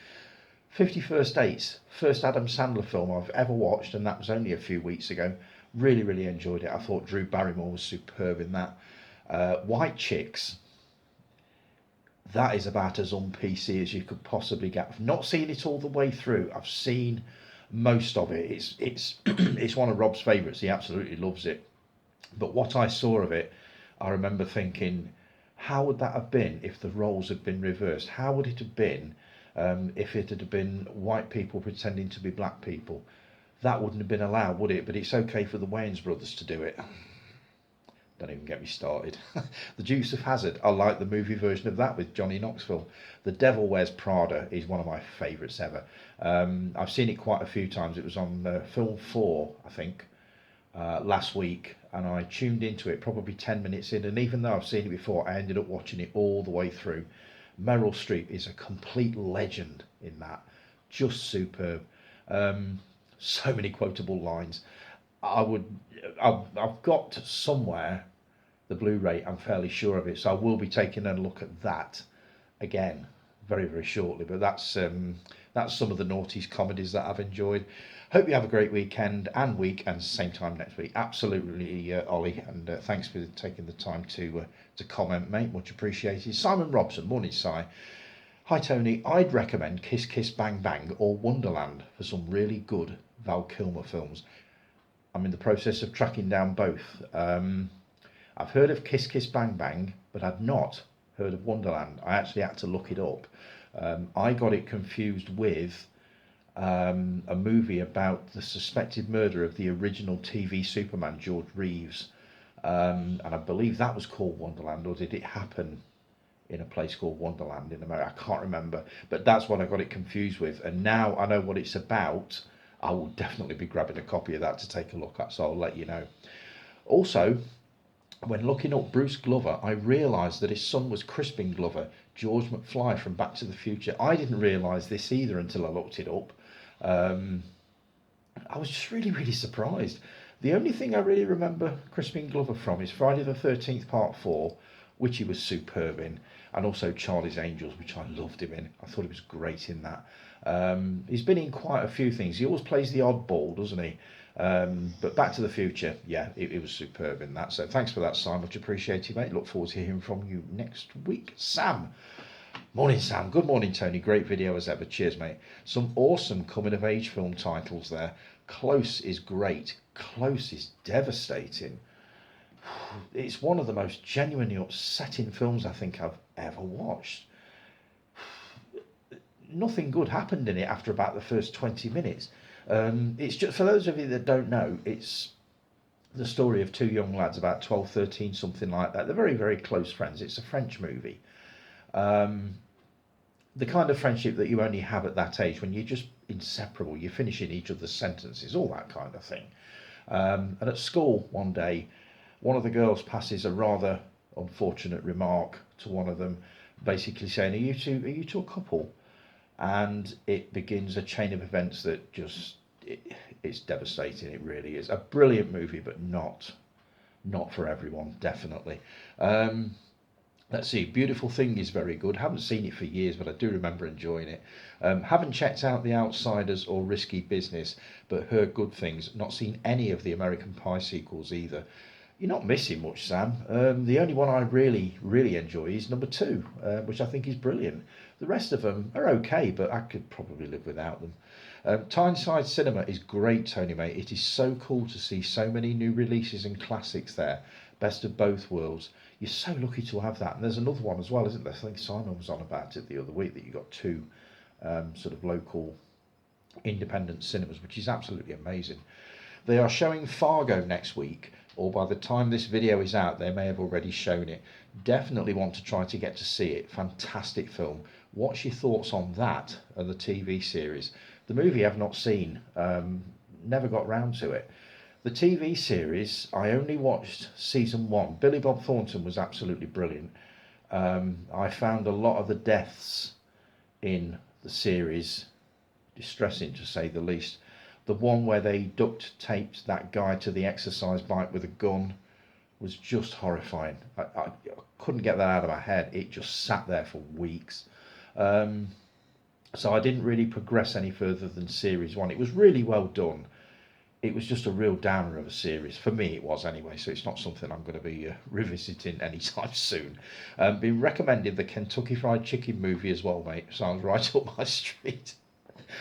51st Dates, first Adam Sandler film I've ever watched, and that was only a few weeks ago. Really, really enjoyed it. I thought Drew Barrymore was superb in that. White Chicks, that is about as un-PC as you could possibly get. I've not seen it all the way through. I've seen most of it. It's it's one of Rob's favourites. He absolutely loves it. But what I saw of it, I remember thinking, how would that have been if the roles had been reversed? How would it have been if it had been white people pretending to be black people? That wouldn't have been allowed, would it? But it's okay for the Wayans brothers to do it. Don't even get me started. The Dukes of Hazzard, I like the movie version of that with Johnny Knoxville. The Devil Wears Prada is one of my favourites ever. I've seen it quite a few times. It was on Film 4, I think, last week, and I tuned into it probably 10 minutes in, and even though I've seen it before, I ended up watching it all the way through. Meryl Streep is a complete legend in that. Just superb. So many quotable lines. I've got somewhere the Blu-ray. I'm fairly sure of it, so I will be taking a look at that again very, very shortly. But that's some of the noughties comedies that I've enjoyed. Hope you have a great weekend and week, and same time next week. Absolutely, Ollie, and thanks for taking the time to comment, mate. Much appreciated. Simon Robson, morning, Si. Hi Tony, I'd recommend Kiss Kiss Bang Bang or Wonderland for some really good Val Kilmer films. I'm in the process of tracking down both. I've heard of Kiss Kiss Bang Bang, but I'd not heard of Wonderland. I actually had to look it up. I got it confused with a movie about the suspected murder of the original TV Superman, George Reeves. And I believe that was called Wonderland, or did it happen in a place called Wonderland in America? I can't remember, but that's what I got it confused with. And now I know what it's about. I will definitely be grabbing a copy of that to take a look at, so I'll let you know. Also, when looking up Bruce Glover, I realised that his son was Crispin Glover, George McFly from Back to the Future. I didn't realise this either until I looked it up. I was just really, really surprised. The only thing I really remember Crispin Glover from is Friday the 13th Part 4, which he was superb in, and also Charlie's Angels, which I loved him in. I thought he was great in that. He's been in quite a few things. He always plays the oddball, doesn't he? But Back to the Future, yeah, it was superb in that. So thanks for that, Simon. Much appreciated, mate. Look forward to hearing from you next week. Sam. Morning, Sam. Good morning, Tony. Great video as ever. Cheers, mate. Some awesome coming-of-age film titles there. Close is great. Close is devastating. It's one of the most genuinely upsetting films I think I've ever watched. Nothing good happened in it after about the first 20 minutes. It's just, for those of you that don't know, it's the story of two young lads, about 12, 13, something like that. They're very, very close friends. It's a French movie. The kind of friendship that you only have at that age when you're just inseparable. You're finishing each other's sentences, all that kind of thing. And at school one day, one of the girls passes a rather unfortunate remark to one of them, basically saying, are you two a couple? And it begins a chain of events that just, it's devastating. It really is a brilliant movie, but not for everyone, definitely. Let's see, Beautiful Thing is very good. Haven't seen it for years, but I do remember enjoying it. Haven't checked out The Outsiders or Risky Business, but heard good things. Not seen any of the American Pie sequels either. You're not missing much, Sam. The only one I really, really enjoy is number 2, which I think is brilliant. The rest of them are okay, but I could probably live without them. Tyneside Cinema is great, Tony, mate. It is so cool to see so many new releases and classics there. Best of both worlds. You're so lucky to have that. And there's another one as well, isn't there? I think Simon was on about it the other week, that you got 2 sort of local independent cinemas, which is absolutely amazing. They are showing Fargo next week, or by the time this video is out, they may have already shown it. Definitely want to try to get to see it. Fantastic film. What's your thoughts on that and the TV series? The movie I've not seen, never got round to it. The TV series, I only watched season one. Billy Bob Thornton was absolutely brilliant. I found a lot of the deaths in the series distressing, to say the least. The one where they duct taped that guy to the exercise bike with a gun was just horrifying. I couldn't get that out of my head. It just sat there for weeks. Um, so I didn't really progress any further than series one. It was really well done. It was just a real downer of a series. For me, it was anyway, so it's not something I'm going to be revisiting anytime soon. Been recommended the Kentucky Fried Chicken movie as well, mate. Sounds right up my street.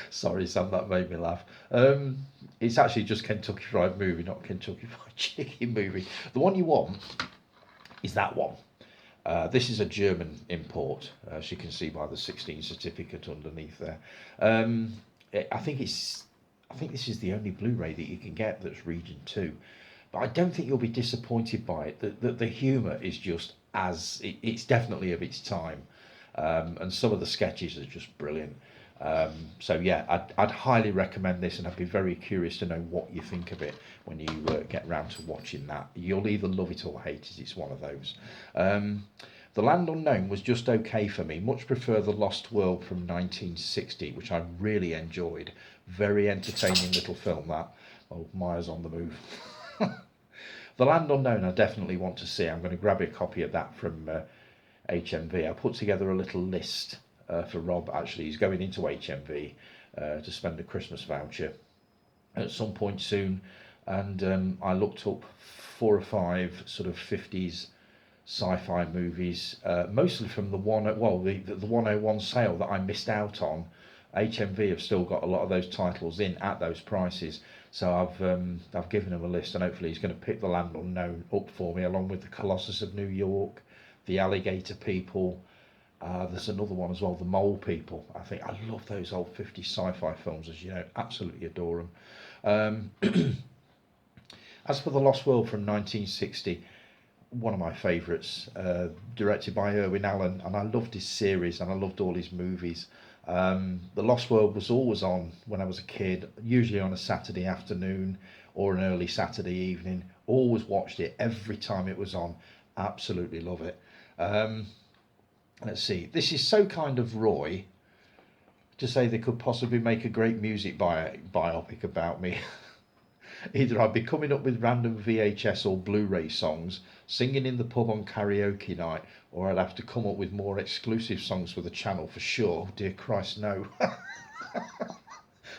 Sorry, Sam, that made me laugh. It's actually just Kentucky Fried Movie, not Kentucky Fried Chicken Movie. The one you want is that one. This is a German import, as you can see by the 16 certificate underneath there. I think this is the only Blu-ray that you can get that's Region 2. But I don't think you'll be disappointed by it. The humour is just it's definitely of its time. And some of the sketches are just brilliant. So yeah, I'd highly recommend this, and I'd be very curious to know what you think of it when you get round to watching that. You'll either love it or hate it. It's one of those. The Land Unknown was just okay for me. Much prefer The Lost World from 1960, which I really enjoyed. Very entertaining little film that. Oh, Maya's on the move. The Land Unknown I definitely want to see. I'm going to grab a copy of that from HMV. I put together a little list for Rob. Actually, he's going into HMV to spend a Christmas voucher at some point soon, and I looked up 4 or 5 sort of 50s sci-fi movies, mostly from the 101 sale that I missed out on. HMV have still got a lot of those titles in at those prices, so I've given him a list, and hopefully he's going to pick The Land Unknown up for me, along with The Colossus of New York, The Alligator People. There's another one as well, The Mole People. I love those old 50s sci-fi films, as you know, absolutely adore them. As for The Lost World from 1960, one of my favourites, directed by Irwin Allen, and I loved his series and I loved all his movies. The Lost World was always on when I was a kid, usually on a Saturday afternoon or an early Saturday evening. Always watched it every time it was on. Absolutely love it. Let's see. This is so kind of Roy to say they could possibly make a great music biopic about me. Either I'd be coming up with random VHS or Blu-ray songs, singing in the pub on karaoke night, or I'd have to come up with more exclusive songs for the channel for sure. Oh, dear Christ, no.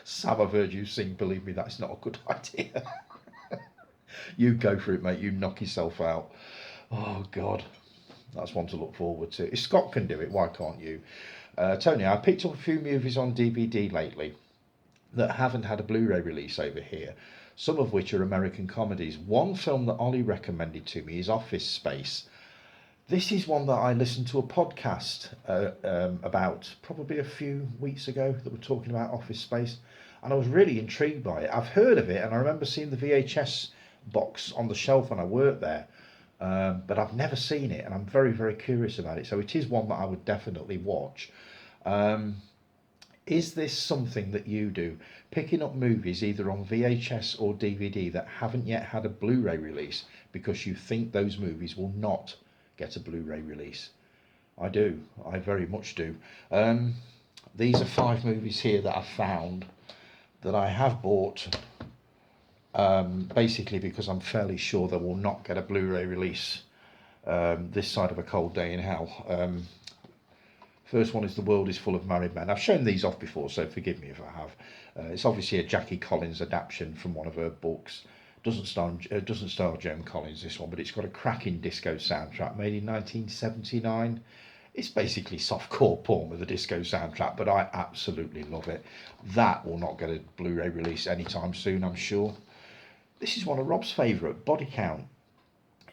Sam, I've heard you sing. Believe me, that's not a good idea. You go for it, mate. You knock yourself out. Oh, God. That's one to look forward to. If Scott can do it, why can't you? Tony, I picked up a few movies on DVD lately that haven't had a Blu-ray release over here, some of which are American comedies. One film that Ollie recommended to me is Office Space. This is one that I listened to a podcast about probably a few weeks ago that were talking about Office Space, and I was really intrigued by it. I've heard of it, and I remember seeing the VHS box on the shelf when I worked there, but I've never seen it, and I'm very, very curious about it. So it is one that I would definitely watch. Is this something that you do? Picking up movies either on VHS or DVD that haven't yet had a Blu-ray release because you think those movies will not get a Blu-ray release? I do. I very much do. These are 5 movies here that I've found that I have bought basically because I'm fairly sure they will not get a Blu-ray release this side of a cold day in hell. First one is The World is Full of Married Men. I've shown these off before, so forgive me if I have. It's obviously a Jackie Collins adaptation from one of her books. Doesn't star Joan Collins, this one, but it's got a cracking disco soundtrack made in 1979. It's basically softcore porn with a disco soundtrack, but I absolutely love it. That will not get a Blu-ray release anytime soon, I'm sure. This is one of Rob's favourite, Body Count.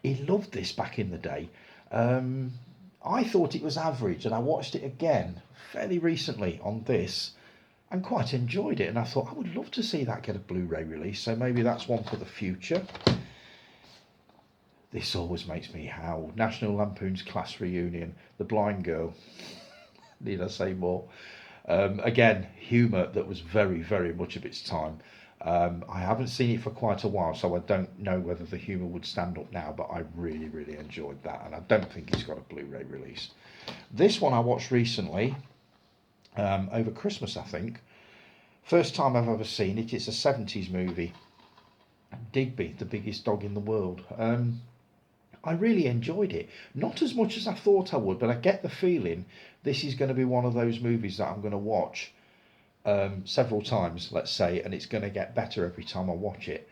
He loved this back in the day. I thought it was average, and I watched it again fairly recently on this and quite enjoyed it, and I thought I would love to see that get a Blu-ray release, so maybe that's one for the future. This always makes me howl. National Lampoon's Class Reunion, The Blind Girl. Need I say more? Again, humour that was very, very much of its time. I haven't seen it for quite a while, so I don't know whether the humour would stand up now, but I really, really enjoyed that, and I don't think it's got a Blu-ray release. This one I watched recently, over Christmas, I think. First time I've ever seen it. It's a 70s movie. Digby, the biggest dog in the world. I really enjoyed it. Not as much as I thought I would, but I get the feeling this is going to be one of those movies that I'm going to watch several times, let's say, and it's going to get better every time I watch it.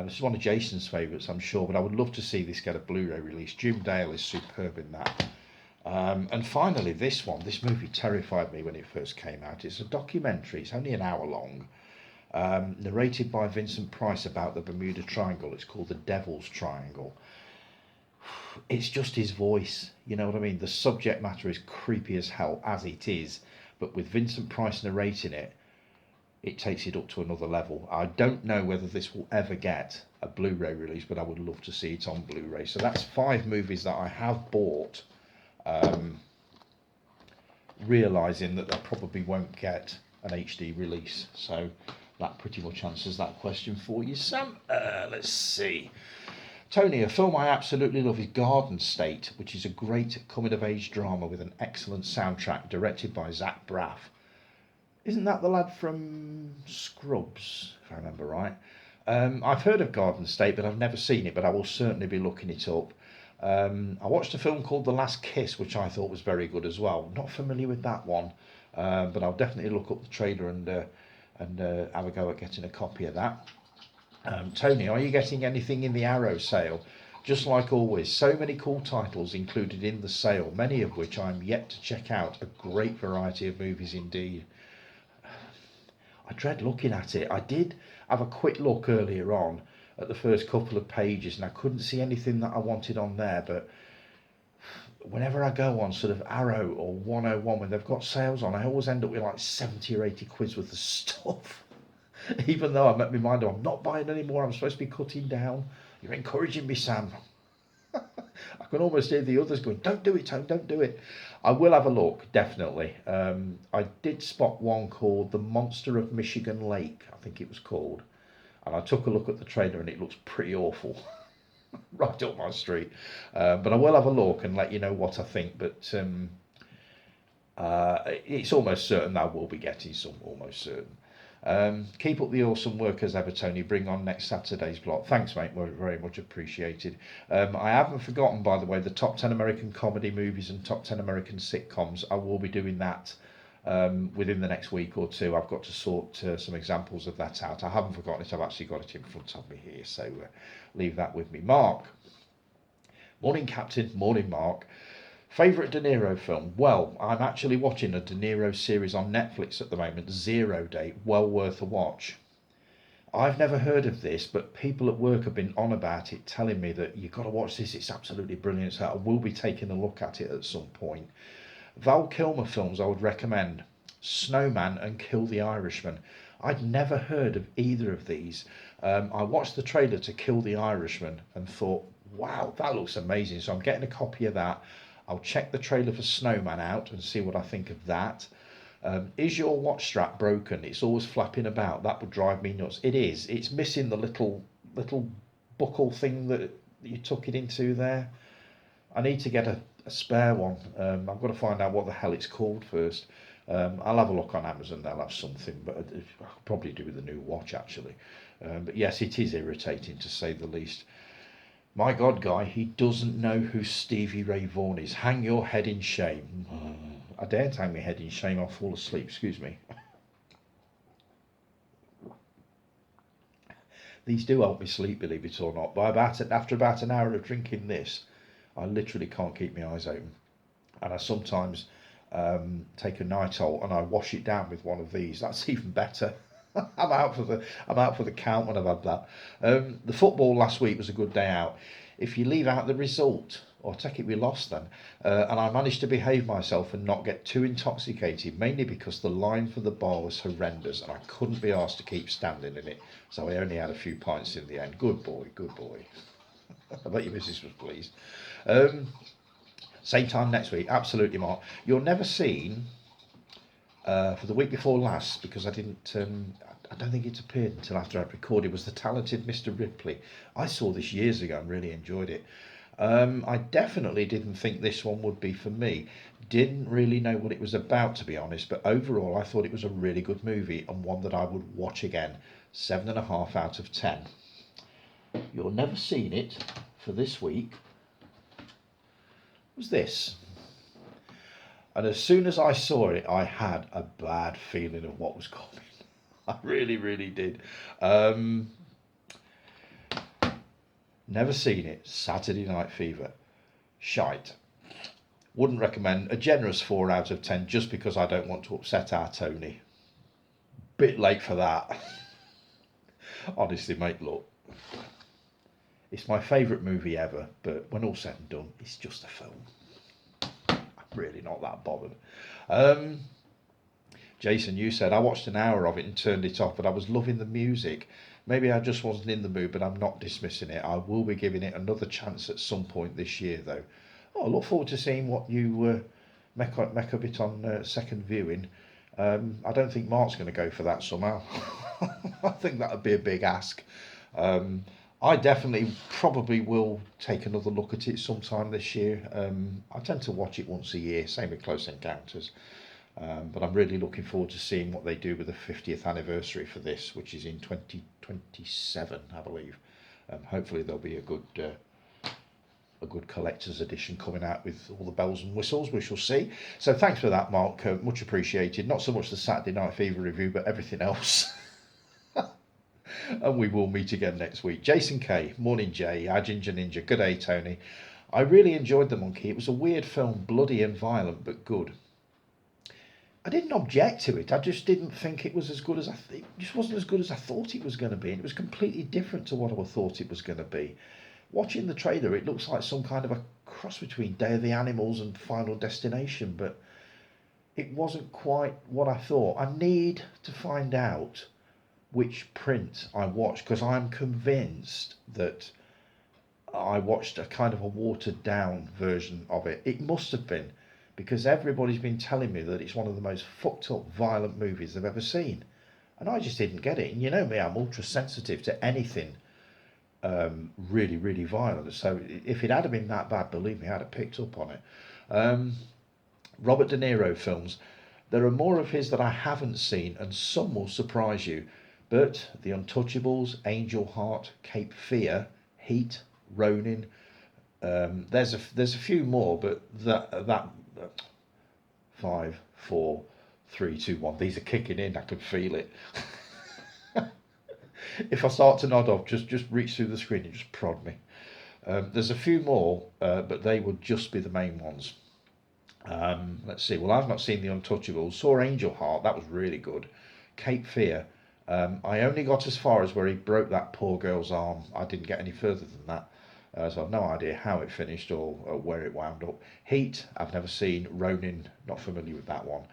This is one of Jason's favourites, I'm sure, but I would love to see this get a Blu-ray release. Jim Dale is superb in that. And finally, this movie terrified me when it first came out. It's a documentary, it's only an hour long, narrated by Vincent Price about the Bermuda Triangle. It's called The Devil's Triangle. It's just his voice, you know what I mean? The subject matter is creepy as hell, as it is, but with Vincent Price narrating it, it takes it up to another level. I don't know whether this will ever get a Blu-ray release, but I would love to see it on Blu-ray. So that's 5 movies that I have bought, realising that they probably won't get an HD release. So that pretty much answers that question for you, Sam. Let's see. Tony, a film I absolutely love is Garden State, which is a great coming-of-age drama with an excellent soundtrack, directed by Zach Braff. Isn't that the lad from Scrubs, if I remember right? I've heard of Garden State, but I've never seen it, but I will certainly be looking it up. I watched a film called The Last Kiss, which I thought was very good as well. Not familiar with that one, but I'll definitely look up the trailer and have a go at getting a copy of that. Tony, are you getting anything in the Arrow sale? Just like always, so many cool titles included in the sale, many of which I'm yet to check out. A great variety of movies indeed. I dread looking at it. I did have a quick look earlier on at the first couple of pages and I couldn't see anything that I wanted on there, but whenever I go on sort of Arrow or 101 when they've got sales on, I always end up with like 70 or 80 quid worth of stuff. Even though I make my mind up, I'm not buying anymore, I'm supposed to be cutting down. You're encouraging me, Sam. I can almost hear the others going, don't do it, Tom, don't do it. I will have a look, definitely. I did spot one called The Monster of Michigan Lake, I think it was called. And I took a look at the trailer and it looks pretty awful. Right up my street. But I will have a look and let you know what I think. But it's almost certain that I will be getting some, almost certain. Keep up the awesome work as ever, Tony. Bring on next Saturday's block. Thanks, mate. Very much appreciated. I haven't forgotten, by the way, the top 10 American comedy movies and top 10 American sitcoms. I will be doing that within the next week or two. I've got to sort some examples of that out. I haven't forgotten it. I've actually got it in front of me here. So leave that with me. Mark. Morning, Captain. Morning, Mark. Favourite De Niro film? Well, I'm actually watching a De Niro series on Netflix at the moment, 0 Day, well worth a watch. I've never heard of this, but people at work have been on about it, telling me that you've got to watch this, it's absolutely brilliant, so I will be taking a look at it at some point. Val Kilmer films I would recommend, Snowman and Kill the Irishman. I'd never heard of either of these. I watched the trailer to Kill the Irishman and thought, wow, that looks amazing, so I'm getting a copy of that. I'll check the trailer for Snowman out and see what I think of that. Is your watch strap broken? It's always flapping about. That would drive me nuts. It is. It's missing the little buckle thing that you tuck it into there. I need to get a spare one. I've got to find out what the hell it's called first. I'll have a look on Amazon. They'll have something, but I'll probably do with a new watch actually. But yes, it is irritating to say the least. My God, Guy, he doesn't know who Stevie Ray Vaughan is. Hang your head in shame. I daren't hang my head in shame. I'll fall asleep. Excuse me. These do help me sleep, believe it or not. After about an hour of drinking this, I literally can't keep my eyes open. And I sometimes take a Nitol and I wash it down with one of these. That's even better. I'm out for the count when I've had that. The football last week was a good day out. If you leave out the result, or take it we lost then, and I managed to behave myself and not get too intoxicated, mainly because the line for the bar was horrendous and I couldn't be asked to keep standing in it, so I only had a few pints in the end. Good boy, good boy. I bet your missus was pleased. Um, Same time next week, absolutely, Mark. You're never seen for the week before last, because I didn't. I don't think it appeared until after I'd recorded. Was The Talented Mr. Ripley? I saw this years ago and really enjoyed it. I definitely didn't think this one would be for me. Didn't really know what it was about, to be honest, but overall I thought it was a really good movie and one that I would watch again. 7.5 out of 10. You're never seen it for this week was this. And as soon as I saw it, I had a bad feeling of what was coming. I really, really did. Um, Never seen it. Saturday Night Fever. Shite. Wouldn't recommend. A generous 4 out of 10 just because I don't want to upset our Tony. Bit late for that. Honestly, mate, look. It's my favourite movie ever, but when all said and done, it's just a film. I'm really not that bothered. Um, Jason, you said, I watched an hour of it and turned it off, but I was loving the music. Maybe I just wasn't in the mood, but I'm not dismissing it. I will be giving it another chance at some point this year, though. Oh, I look forward to seeing what you make of it on second viewing. I don't think Mark's going to go for that somehow. I think that would be a big ask. Um, I definitely probably will take another look at it sometime this year. I tend to watch it once a year, same with Close Encounters. But I'm really looking forward to seeing what they do with the 50th anniversary for this, which is in 2027, I believe. Hopefully there'll be a good collector's edition coming out with all the bells and whistles. We shall see. So thanks for that, Mark. Much appreciated. Not so much the Saturday Night Fever review, but everything else. And we will meet again next week. Jason K, morning Jay, our Ginger Ninja. Good day, Tony. I really enjoyed The Monkey. It was a weird film, bloody and violent, but good. I didn't object to it. I just didn't think it was as good as it just wasn't as good as I thought it was going to be. And it was completely different to what I thought it was going to be. Watching the trailer, it looks like some kind of a cross between Day of the Animals and Final Destination, but it wasn't quite what I thought. I need to find out which print I watched, because I'm convinced that I watched a kind of a watered down version of it. It must have been, because everybody's been telling me that it's one of the most fucked up, violent movies they've ever seen. And I just didn't get it. And you know me, I'm ultra sensitive to anything really, really violent. So if it had been that bad, believe me, I'd have picked up on it. Robert De Niro films. There are more of his that I haven't seen, and some will surprise you. But The Untouchables, Angel Heart, Cape Fear, Heat, Ronin. There's a few more, but that 5, 4, 3, 2, 1. These are kicking in. I can feel it. If I start to nod off, just reach through the screen and just prod me. There's a few more, but they would just be the main ones. Let's see. Well, I've not seen The Untouchables. Saw Angel Heart. That was really good. Cape Fear. I only got as far as where he broke that poor girl's arm. I didn't get any further than that. So I've no idea how it finished or where it wound up. Heat, I've never seen. Ronin, not familiar with that one.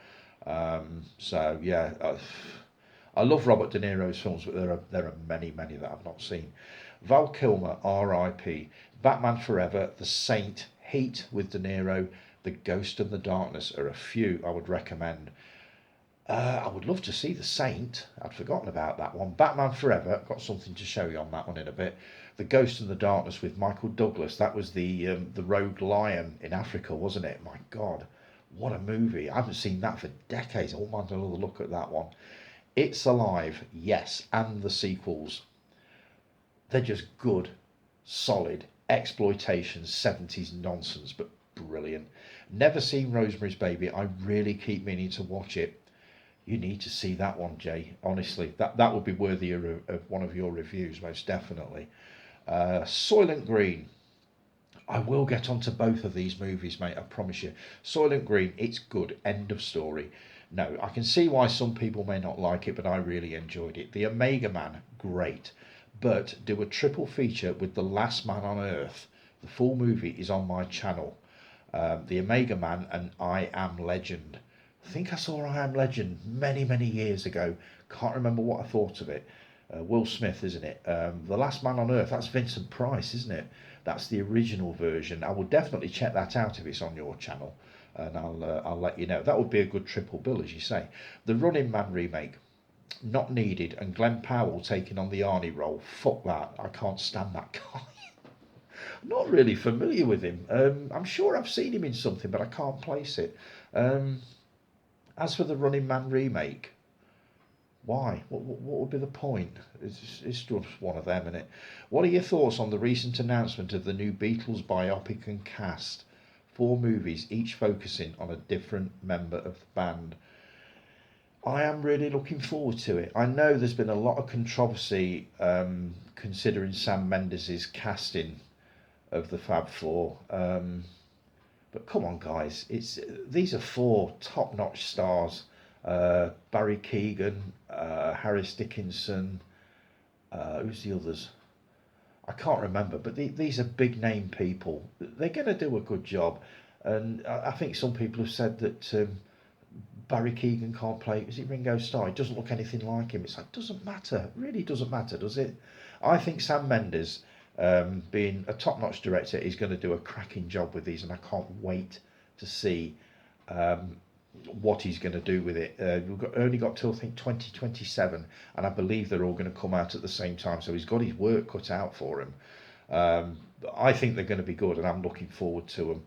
So yeah, I love Robert De Niro's films, but there are many that I've not seen. Val Kilmer, R.I.P. Batman Forever, The Saint, Heat with De Niro, The Ghost and the Darkness are a few I would recommend. I would love to see The Saint. I'd forgotten about that one. Batman Forever. I've got something to show you on that one in a bit. The Ghost and the Darkness with Michael Douglas. That was the rogue lion in Africa, wasn't it? My God, what a movie! I haven't seen that for decades. I won't mind another look at that one. It's Alive, yes, and the sequels. They're just good, solid exploitation 70s nonsense, but brilliant. Never seen Rosemary's Baby. I really keep meaning to watch it. You need to see that one, Jay. Honestly, that would be worthy of one of your reviews, most definitely. Soylent Green. I will get onto both of these movies, mate, I promise you. Soylent Green, it's good. End of story. No, I can see why some people may not like it, but I really enjoyed it. The Omega Man, great. But do a triple feature with The Last Man on Earth. The full movie is on my channel. The Omega Man and I Am Legend. I think I saw I Am Legend many years ago. Can't remember what I thought of it. Will Smith, isn't it? The Last Man on Earth. That's Vincent Price, isn't it? That's the original version. I will definitely check that out if it's on your channel, and I'll let you know. That would be a good triple bill, as you say. The Running Man remake, not needed, and Glenn Powell taking on the Arnie role. Fuck that. I can't stand that guy. Not really familiar with him. I'm sure I've seen him in something, but I can't place it. As for the Running Man remake, why? What would be the point? It's just one of them, isn't it? What are your thoughts on the recent announcement of the new Beatles biopic and cast? 4 movies, each focusing on a different member of the band. I am really looking forward to it. I know there's been a lot of controversy considering Sam Mendes' casting of the Fab Four. But come on, guys, these are 4 top-notch stars. Barry Keoghan, Harris Dickinson, who's the others? I can't remember, but these are big name people. They're going to do a good job. And I think some people have said that Barry Keoghan can't play. Is it Ringo Starr? It doesn't look anything like him. It's like, doesn't matter. It really doesn't matter, does it? I think Sam Mendes, being a top-notch director, is going to do a cracking job with these, and I can't wait to see what he's going to do with it. Only got till I think 2027, and I believe they're all going to come out at the same time. So he's got his work cut out for him. I think they're going to be good, and I'm looking forward to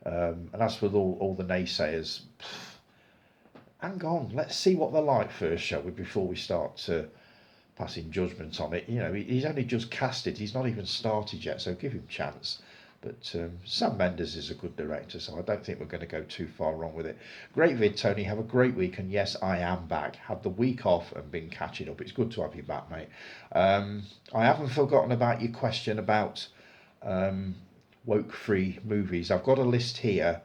them. And as for all the naysayers, hang on, let's see what they're like first, shall we, before we start passing judgment on it. You know, he's only just casted; he's not even started yet, so give him a chance. But Sam Mendes is a good director, so I don't think we're going to go too far wrong with it. Great vid, Tony. Have a great week. And yes, I am back. Had the week off and been catching up. It's good to have you back, mate. I haven't forgotten about your question about woke-free movies. I've got a list here,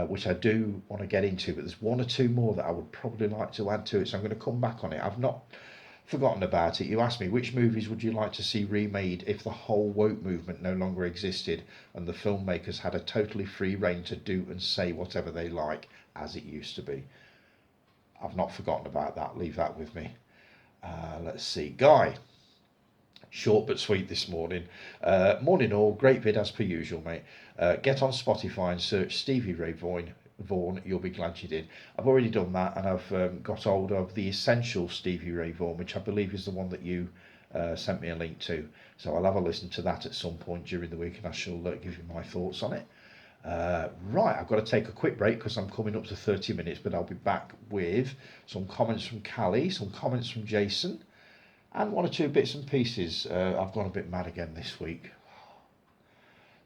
which I do want to get into, but there's 1 or 2 more that I would probably like to add to it, so I'm going to come back on it. I've not forgotten about it. You asked me, which movies would you like to see remade if the whole woke movement no longer existed and the filmmakers had a totally free rein to do and say whatever they like, as it used to be? I've not forgotten about that. Leave that with me. Let's see. Guy. Short but sweet this morning. Morning all. Great vid as per usual, mate. Get on Spotify and search Stevie Ray Vaughan. You'll be glad you did. I've already done that, and I've got hold of the Essential Stevie Ray Vaughan, which I believe is the one that you sent me a link to. So I'll have a listen to that at some point during the week, and I shall give you my thoughts on it. Right, I've got to take a quick break because I'm coming up to 30 minutes, but I'll be back with some comments from Callie, some comments from Jason, and 1 or 2 bits and pieces. I've gone a bit mad again this week.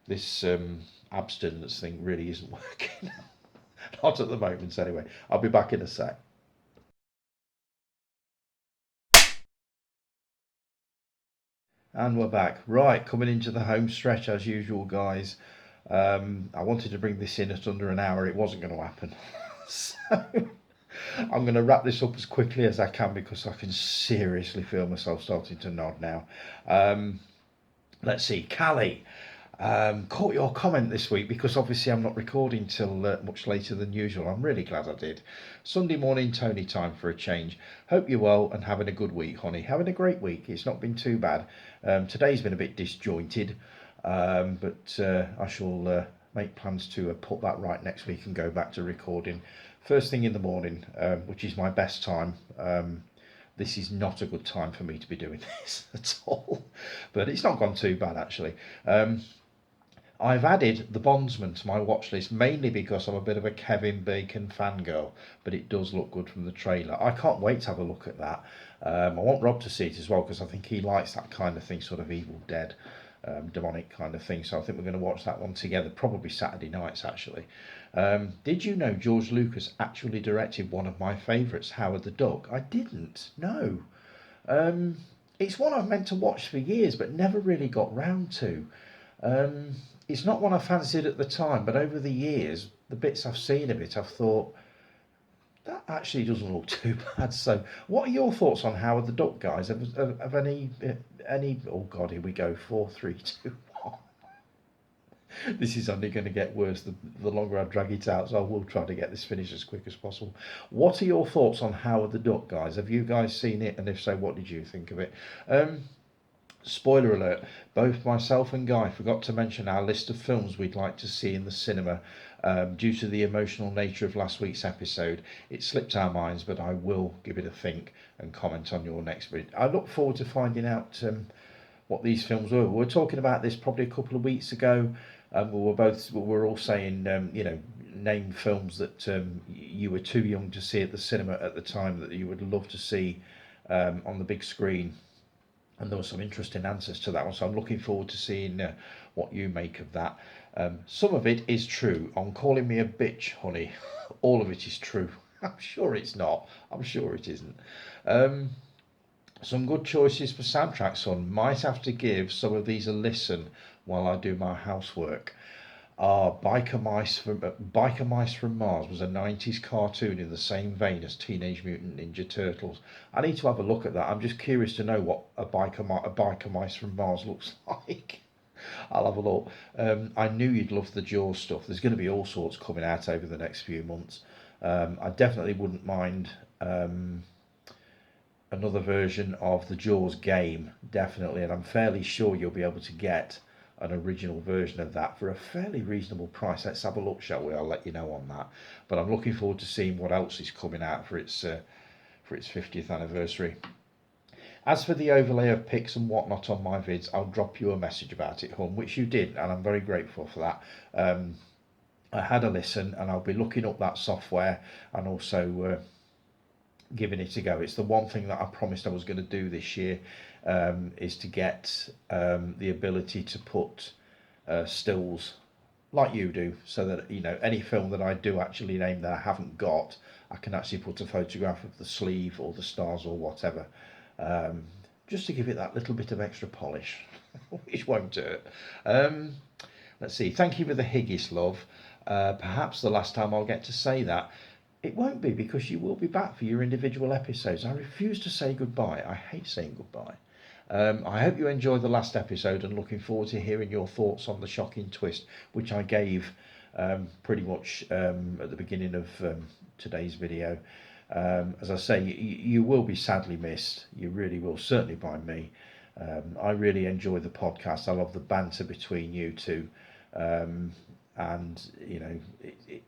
This abstinence thing really isn't working. Not at the moment, anyway. I'll be back in a sec. And we're back. Right, coming into the home stretch as usual, guys. I wanted to bring this in at under an hour. It wasn't going to happen. So I'm going to wrap this up as quickly as I can because I can seriously feel myself starting to nod now. Let's see. Callie. Caught your comment this week because obviously I'm not recording till much later than usual. I'm really glad I did. Sunday morning Tony time for a change. Hope you're well and having a good week, honey. Having a great week. It's not been too bad. Today's been a bit disjointed, but I shall make plans to put that right next week and go back to recording first thing in the morning, which is my best time. This is not a good time for me to be doing this at all, but it's not gone too bad actually. I've added The Bondsman to my watch list mainly because I'm a bit of a Kevin Bacon fangirl, but it does look good from the trailer. I can't wait to have a look at that. I want Rob to see it as well because I think he likes that kind of thing, sort of Evil Dead, demonic kind of thing. So I think we're going to watch that one together, probably Saturday nights actually. Did you know George Lucas actually directed one of my favourites, Howard the Duck? I didn't, no. It's one I've meant to watch for years but never really got round to. It's not one I fancied at the time, but over the years, the bits I've seen of it, I've thought, that actually doesn't look too bad. So, what are your thoughts on Howard the Duck, guys? Have any? Oh God, here we go. 4, 3, 2, 1. This is only going to get worse the longer I drag it out, so I will try to get this finished as quick as possible. What are your thoughts on Howard the Duck, guys? Have you guys seen it? And if so, what did you think of it? Um, Spoiler alert, both myself and Guy forgot to mention our list of films we'd like to see in the cinema. Due to the emotional nature of last week's episode, it slipped our minds, but I will give it a think and comment on your next bit. I look forward to finding out what these films were. We were talking about this probably a couple of weeks ago. We were all saying, name films that you were too young to see at the cinema at the time that you would love to see on the big screen. And there were some interesting answers to that one, so I'm looking forward to seeing what you make of that. Some of it is true. On calling me a bitch, honey, all of it is true. I'm sure it's not. I'm sure it isn't. Um, some good choices for soundtrack, son. Might have to give some of these a listen while I do my housework. Biker Mice from Mars was a 90s cartoon in the same vein as Teenage Mutant Ninja Turtles. I need to have a look at that. I'm just curious to know what a Biker Mice from Mars looks like. I'll have a look. I knew you'd love the Jaws stuff. There's going to be all sorts coming out over the next few months. I definitely wouldn't mind another version of the Jaws game, definitely, and I'm fairly sure you'll be able to get an original version of that for a fairly reasonable price. Let's have a look, shall we? I'll let you know on that. But I'm looking forward to seeing what else is coming out for its 50th anniversary. As for the overlay of pics and whatnot on my vids, I'll drop you a message about it, hon, which you did, and I'm very grateful for that. I had a listen, and I'll be looking up that software and also giving it a go. It's the one thing that I promised I was going to do this year, is to get the ability to put stills like you do, so that any film that I do actually name that I haven't got, I can actually put a photograph of the sleeve or the stars or whatever, just to give it that little bit of extra polish, which won't hurt. Let's see. Thank you for the Higgis, love. Perhaps the last time I'll get to say that. It won't be, because you will be back for your individual episodes. I refuse to say goodbye. I hate saying goodbye. I hope you enjoyed the last episode, and looking forward to hearing your thoughts on the shocking twist, which I gave pretty much at the beginning of today's video. As I say, you will be sadly missed. You really will, certainly by me. I really enjoy the podcast. I love the banter between you two. And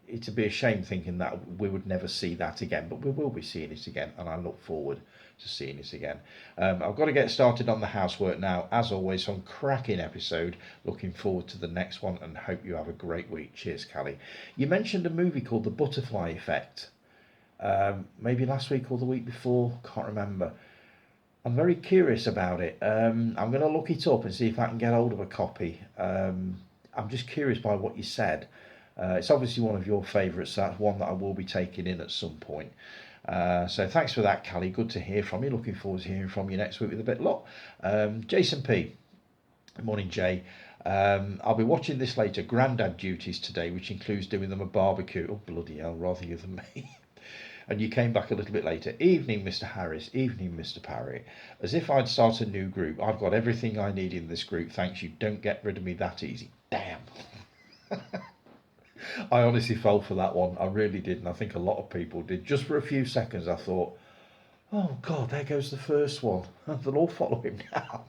it'd be a shame thinking that we would never see that again, but we will be seeing it again, and I look forward to seeing it again. I've got to get started on the housework now. As always, some cracking episode. Looking forward to the next one, and hope you have a great week. Cheers, Callie. You mentioned a movie called The Butterfly Effect, maybe last week or the week before, can't remember. I'm very curious about it. I'm going to look it up and see if I can get hold of a copy. I'm just curious by what you said. It's obviously one of your favourites, so that's one that I will be taking in at some point. So thanks for that, Callie. Good to hear from you. Looking forward to hearing from you next week with a bit lot. Jason P. Good morning, Jay. I'll be watching this later. Grandad duties today, which includes doing them a barbecue. Oh, bloody hell, rather you than me. And you came back a little bit later. Evening, Mr. Harris. Evening, Mr. Parry. As if I'd start a new group. I've got everything I need in this group. Thanks. You don't get rid of me that easy. Damn. I honestly fell for that one. I really did, and I think a lot of people did. Just for a few seconds, I thought, oh, God, there goes the first one. They'll all follow him now.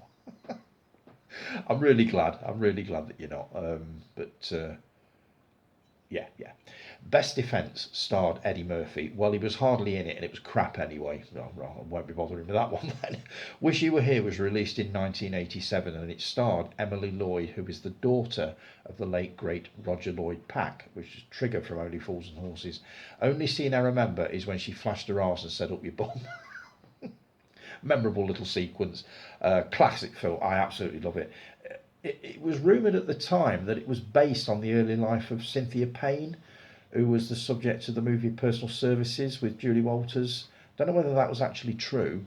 I'm really glad. I'm really glad that you're not. Yeah. Best Defence starred Eddie Murphy. Well, he was hardly in it, and it was crap anyway. I won't be bothering with that one then. Wish You Were Here was released in 1987, and it starred Emily Lloyd, who is the daughter of the late great Roger Lloyd Pack, which is Trigger from Only Fools and Horses. Only scene I remember is when she flashed her arse and said, "Up your bum." Memorable little sequence. Classic film. I absolutely love it. It was rumoured at the time that it was based on the early life of Cynthia Payne, who was the subject of the movie Personal Services with Julie Walters. Don't know whether that was actually true.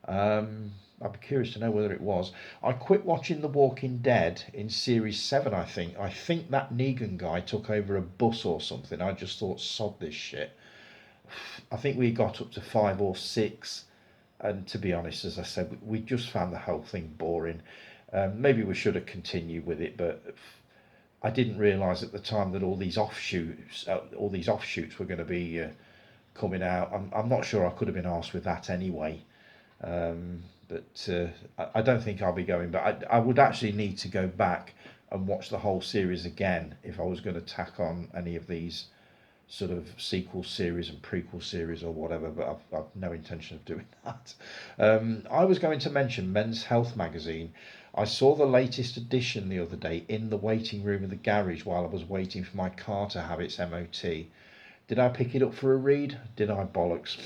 I'd be curious to know whether it was. I quit watching The Walking Dead in series 7, I think. I think that Negan guy took over a bus or something. I just thought, sod this shit. I think we got up to 5 or 6, and to be honest, as I said, we just found the whole thing boring. Maybe we should have continued with it, but I didn't realise at the time that all these offshoots were going to be coming out. I'm not sure I could have been asked with that anyway. But I don't think I'll be going. But I would actually need to go back and watch the whole series again if I was going to tack on any of these sort of sequel series and prequel series or whatever. But I've no intention of doing that. I was going to mention Men's Health magazine. I saw the latest edition the other day in the waiting room of the garage while I was waiting for my car to have its MOT. Did I pick it up for a read? Did I bollocks?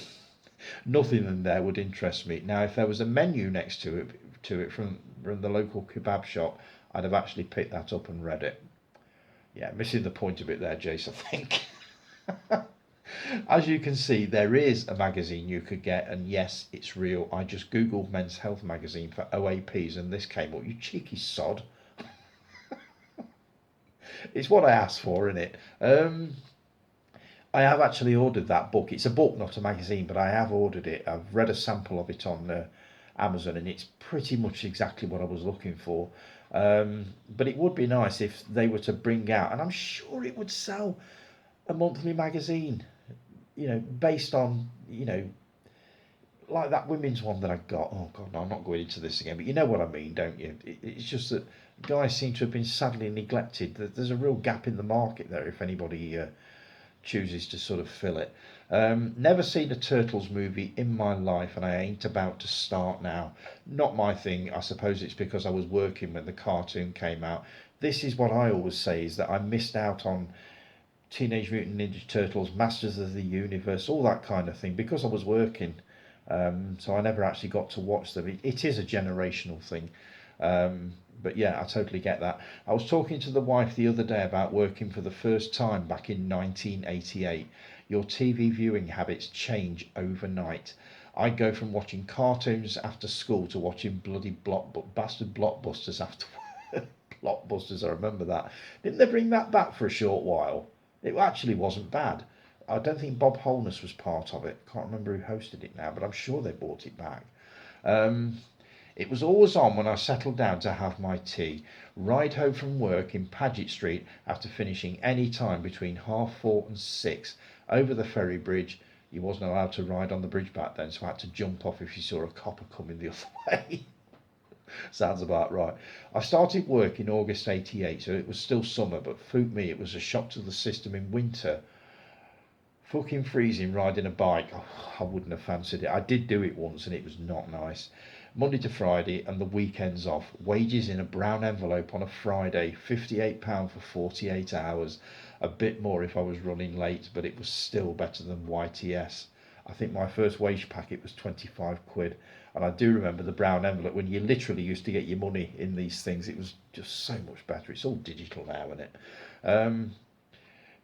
Nothing in there would interest me. Now, if there was a menu next to it from the local kebab shop, I'd have actually picked that up and read it. Yeah, missing the point a bit there, Jace, I think. As you can see, there is a magazine you could get, and yes, it's real. I just googled Men's Health magazine for OAPs, and this came up. You cheeky sod. It's what I asked for, isn't it? I have actually ordered that book. It's a book, not a magazine, but I have ordered it. I've read a sample of it on Amazon, and it's pretty much exactly what I was looking for. But it would be nice if they were to bring out, and I'm sure it would sell, a monthly magazine, based on, like that women's one that I got. Oh God, no, I'm not going into this again, but you know what I mean, don't you? It's just that guys seem to have been sadly neglected. There's a real gap in the market there if anybody chooses to sort of fill it. Never seen a Turtles movie in my life, and I ain't about to start now. Not my thing. I suppose it's because I was working when the cartoon came out. This is what I always say, is that I missed out on Teenage Mutant Ninja Turtles, Masters of the Universe, all that kind of thing, because I was working. So I never actually got to watch them. It is a generational thing. But yeah, I totally get that. I was talking to the wife the other day about working for the first time back in 1988. Your TV viewing habits change overnight. I go from watching cartoons after school to watching bloody bastard blockbusters after blockbusters. I remember that. Didn't they bring that back for a short while? It actually wasn't bad. I don't think Bob Holness was part of it. Can't remember who hosted it now, but I'm sure they brought it back. It was always on when I settled down to have my tea. Ride home from work in Paget Street after finishing any time between 4:30 and 6. Over the ferry bridge. You wasn't allowed to ride on the bridge back then, so I had to jump off if you saw a copper coming the other way. Sounds about right. I started work in August 88, so it was still summer, but foot me, it was a shock to the system in winter. Fucking freezing riding a bike. Oh, I wouldn't have fancied it. I did do it once and it was not nice. Monday to Friday and the weekends off. Wages in a brown envelope on a Friday. £58 for 48 hours. A bit more if I was running late, but it was still better than YTS. I think my first wage packet was 25 quid. And I do remember the brown envelope when you literally used to get your money in these things. It was just so much better. It's all digital now, isn't it?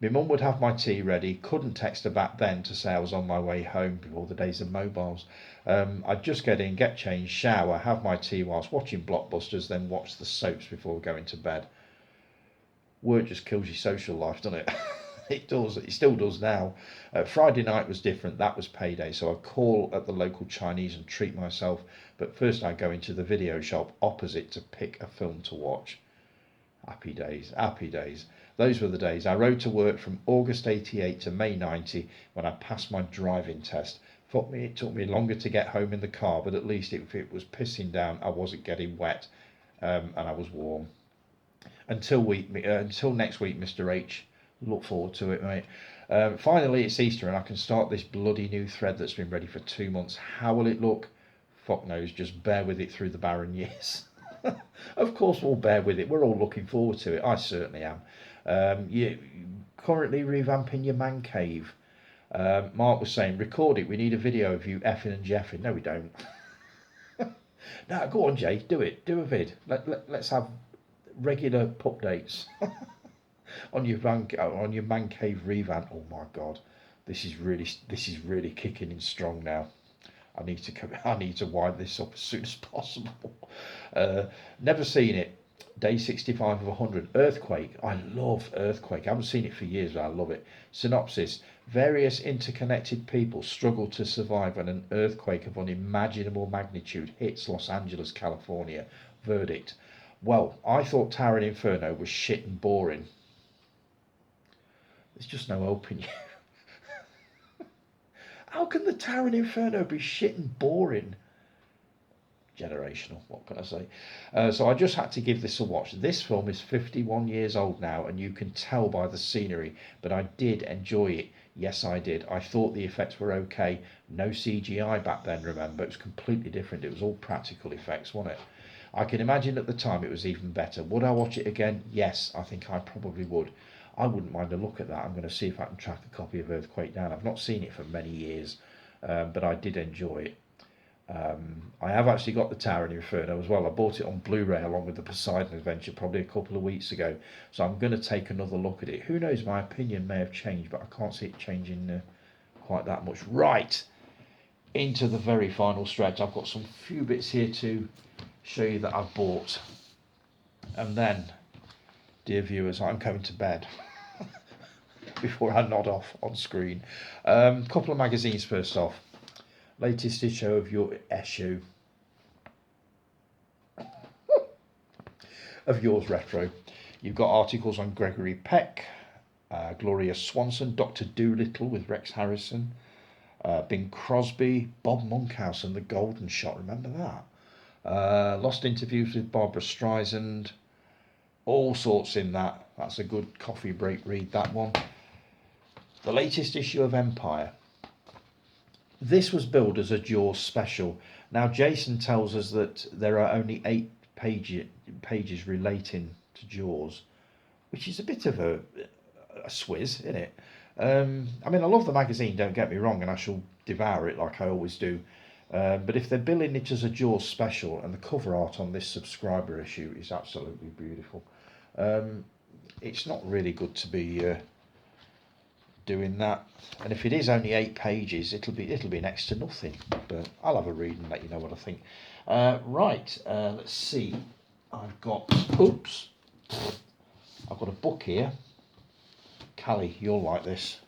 My mum would have my tea ready. Couldn't text her back then to say I was on my way home before the days of mobiles. I'd just get in, get changed, shower, have my tea whilst watching blockbusters, then watch the soaps before going to bed. Work just kills your social life, doesn't it? It does. It still does now. Friday night was different. That was payday, so I'd call at the local Chinese and treat myself. But first I'd go into the video shop opposite to pick a film to watch. Happy days, happy days. Those were the days. I rode to work from August 88 to May 90 when I passed my driving test. Fuck me, it took me longer to get home in the car, but at least if it was pissing down, I wasn't getting wet, and I was warm. Until next week, Mr. H. Look forward to it, mate. Finally, it's Easter and I can start this bloody new thread that's been ready for 2 months. How will it look? Fuck knows, just bear with it through the barren years. Of course we'll bear with it. We're all looking forward to it. I certainly am. You currently revamping your man cave. Mark was saying, record it. We need a video of you effing and jeffing. No, we don't. No, go on, Jay. Do it. Do a vid. Let's have regular updates on your man cave revamp. Oh my God, this is really kicking in strong now. I need to wind this up as soon as possible. Never seen it. Day 65 of 100. Earthquake. I love Earthquake. I haven't seen it for years, but I love it. Synopsis. Various interconnected people struggle to survive when an earthquake of unimaginable magnitude hits Los Angeles, California. Verdict. Well, I thought Towering Inferno was shit and boring. There's just no hope in you. How can the Towering Inferno be shit and boring? Generational, what can I say? So I just had to give this a watch. This film is 51 years old now, and you can tell by the scenery, but I did enjoy it. Yes, I did. I thought the effects were okay. No CGI back then, remember. It was completely different. It was all practical effects, wasn't it? I can imagine at the time it was even better. Would I watch it again? Yes, I think I probably would. I wouldn't mind a look at that. I'm going to see if I can track a copy of Earthquake down. I've not seen it for many years, but I did enjoy it. I have actually got the Towering Inferno as well. I bought it on Blu-ray along with the Poseidon Adventure probably a couple of weeks ago. So I'm going to take another look at it. Who knows, my opinion may have changed, but I can't see it changing quite that much. Right, into the very final stretch. I've got some few bits here to show you that I've bought. And then, dear viewers, I'm going to bed before I nod off on screen. Couple of magazines first off. Latest issue of Yours Retro. You've got articles on Gregory Peck, Gloria Swanson, Dr. Dolittle with Rex Harrison, Bing Crosby, Bob Monkhouse and the Golden Shot. Remember that? Lost interviews with Barbara Streisand. All sorts in that. That's a good coffee break read, that one. The latest issue of Empire. This was billed as a Jaws special. Now, Jason tells us that there are only 8 pages relating to Jaws, which is a bit of a swizz, isn't it? I mean, I love the magazine, don't get me wrong, and I shall devour it like I always do. But if they're billing it as a Jaws special, and the cover art on this subscriber issue is absolutely beautiful, it's not really good to be doing that. And if it is only 8 pages, it'll be next to nothing. But I'll have a read and let you know what I think. Right, let's see. I've got a book here. Callie, you'll like this.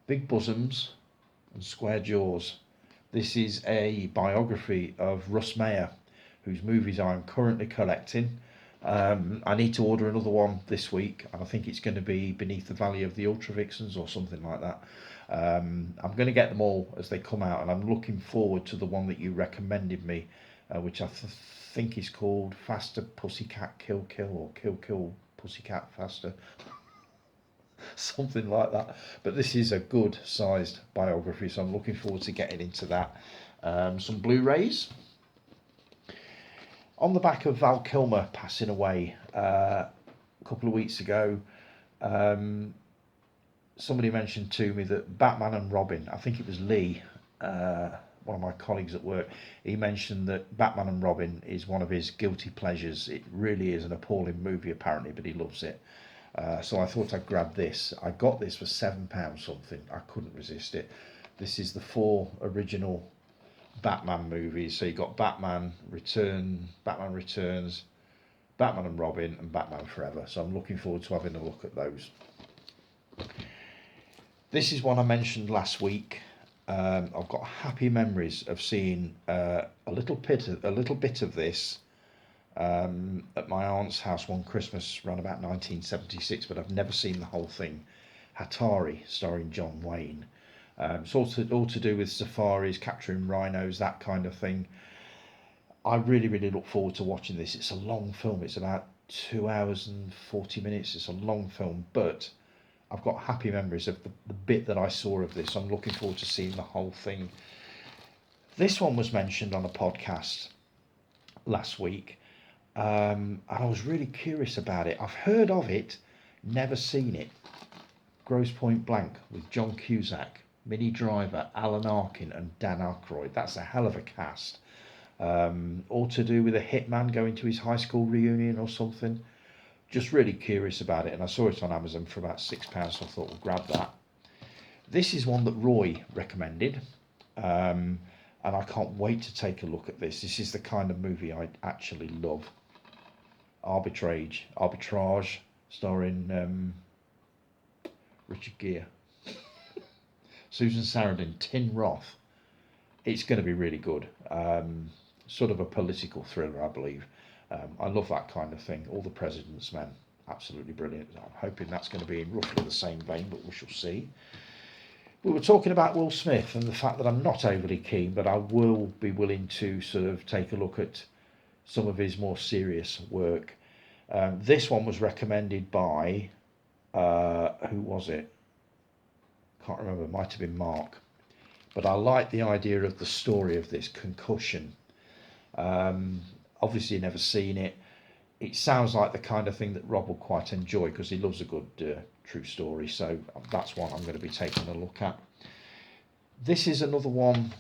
Big Bosoms and Square Jaws. This is a biography of Russ Meyer, whose movies I'm currently collecting. I need to order another one this week, and I think it's going to be Beneath the Valley of the Ultra Vixens or something like that. I'm going to get them all as they come out, and I'm looking forward to the one that you recommended me, which I think is called Faster Pussycat Kill Kill, or Kill Kill Pussycat Faster. Something like that. But this is a good sized biography, so I'm looking forward to getting into that. Some Blu-rays. On the back of Val Kilmer passing away a couple of weeks ago, somebody mentioned to me that Batman and Robin, I think it was Lee, one of my colleagues at work, he mentioned that Batman and Robin is one of his guilty pleasures. It really is an appalling movie apparently, but he loves it. So I thought I'd grab this. I got this for £7 something. I couldn't resist it. This is the 4 original Batman movies. So you got Batman Returns, Batman and Robin, and Batman Forever. So I'm looking forward to having a look at those. This is one I mentioned last week. I've got happy memories of seeing a little bit of this at my aunt's house one Christmas around about 1976, but I've never seen the whole thing. Hatari, starring John Wayne. It's all to do with safaris, capturing rhinos, that kind of thing. I really, really look forward to watching this. It's a long film. It's about 2 hours and 40 minutes. It's a long film, but I've got happy memories of the bit that I saw of this. I'm looking forward to seeing the whole thing. This one was mentioned on a podcast last week, and I was really curious about it. I've heard of it, never seen it. Grosse Pointe Blank with John Cusack, Minnie Driver, Alan Arkin and Dan Aykroyd. That's a hell of a cast. All to do with a hitman going to his high school reunion or something. Just really curious about it, and I saw it on Amazon for about £6, so I thought we'll grab that. This is one that Roy recommended, and I can't wait to take a look at this. This is the kind of movie I actually love. Arbitrage, starring Richard Gere, Susan Sarandon, Tim Roth. It's going to be really good. Sort of a political thriller, I believe. I love that kind of thing. All the President's Men, absolutely brilliant. I'm hoping that's going to be in roughly the same vein, but we shall see. We were talking about Will Smith and the fact that I'm not overly keen, but I will be willing to sort of take a look at some of his more serious work. This one was recommended by, who was it? Can't remember, it might have been Mark. But I like the idea of the story of this, Concussion. Obviously never seen it. It sounds like the kind of thing that Rob will quite enjoy because he loves a good true story. So that's one I'm going to be taking a look at. This is another one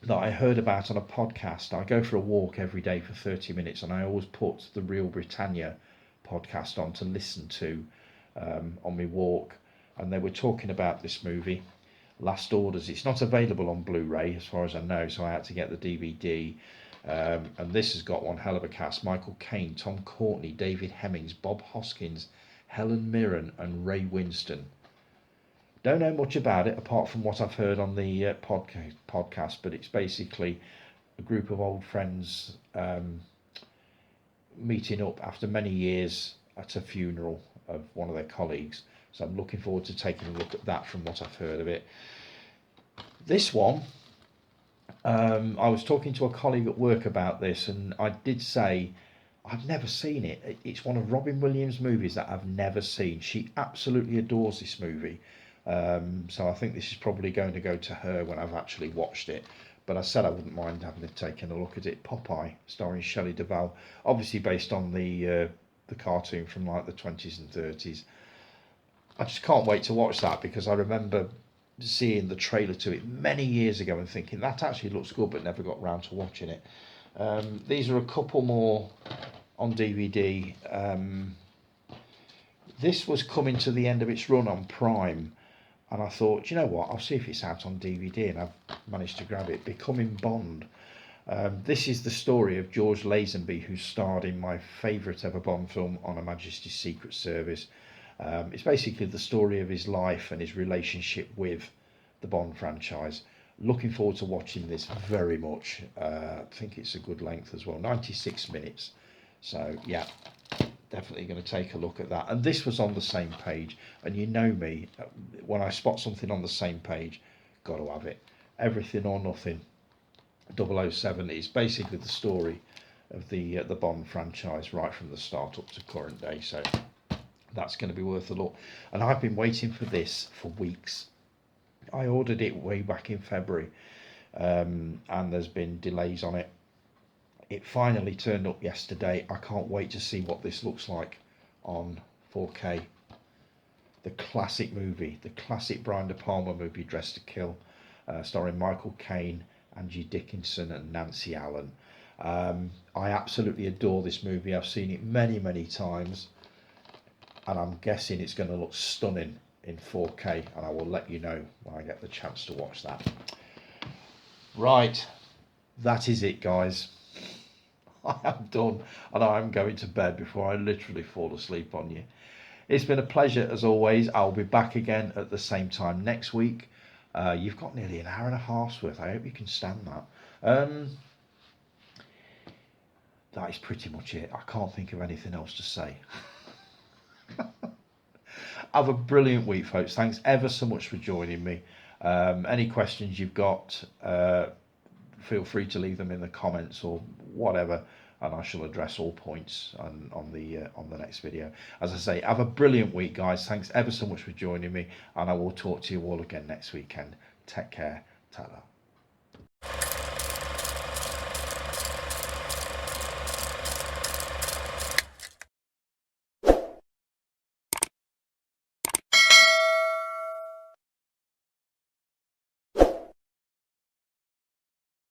that I heard about on a podcast. I go for a walk every day for 30 minutes and I always put the Real Britannia podcast on to listen to on my walk. And they were talking about this movie, Last Orders. It's not available on Blu-ray as far as I know, so I had to get the DVD. And this has got one hell of a cast. Michael Caine, Tom Courtenay, David Hemmings, Bob Hoskins, Helen Mirren and Ray Winston. Don't know much about it apart from what I've heard on the podcast, but it's basically a group of old friends meeting up after many years at a funeral of one of their colleagues. So I'm looking forward to taking a look at that from what I've heard of it. This one, I was talking to a colleague at work about this, and I did say I've never seen it. It's one of Robin Williams' movies that I've never seen. She absolutely adores this movie. So I think this is probably going to go to her when I've actually watched it. But I said I wouldn't mind having taken a look at it. Popeye, starring Shelley Duvall, obviously based on the cartoon from like the 20s and 30s. I just can't wait to watch that because I remember seeing the trailer to it many years ago and thinking that actually looks good, but never got round to watching it. These are a couple more on DVD. This was coming to the end of its run on Prime, and I thought, you know what, I'll see if it's out on DVD, and I've managed to grab it. Becoming Bond. This is the story of George Lazenby, who starred in my favourite ever Bond film, On Her Majesty's Secret Service. It's basically the story of his life and his relationship with the Bond franchise. Looking forward to watching this very much. I think it's a good length as well, 96 minutes. So yeah, definitely going to take a look at that. And this was on the same page, and you know me, when I spot something on the same page, got to have it. Everything or Nothing 007 is basically the story of the Bond franchise right from the start up to current day. So that's going to be worth a look. And I've been waiting for this for weeks. I ordered it way back in February, and there's been delays on it. It finally turned up yesterday. I can't wait to see what this looks like on 4K. The classic movie, the classic Brian De Palma movie, Dressed to Kill, starring Michael Caine, Angie Dickinson and Nancy Allen. I absolutely adore this movie. I've seen it many, many times, and I'm guessing it's going to look stunning in 4K, and I will let you know when I get the chance to watch that. Right, that is it, guys. I am done, and I'm going to bed before I literally fall asleep on you. It's been a pleasure as always. I'll be back again at the same time next week. You've got nearly an hour and a half's worth. I hope you can stand that. That is pretty much it. I can't think of anything else to say. Have a brilliant week, folks. Thanks ever so much for joining me. Any questions you've got, feel free to leave them in the comments or whatever, and I shall address all points on the next video. As I say, have a brilliant week, guys. Thanks ever so much for joining me, and I will talk to you all again next weekend. Take care. Ta-ra.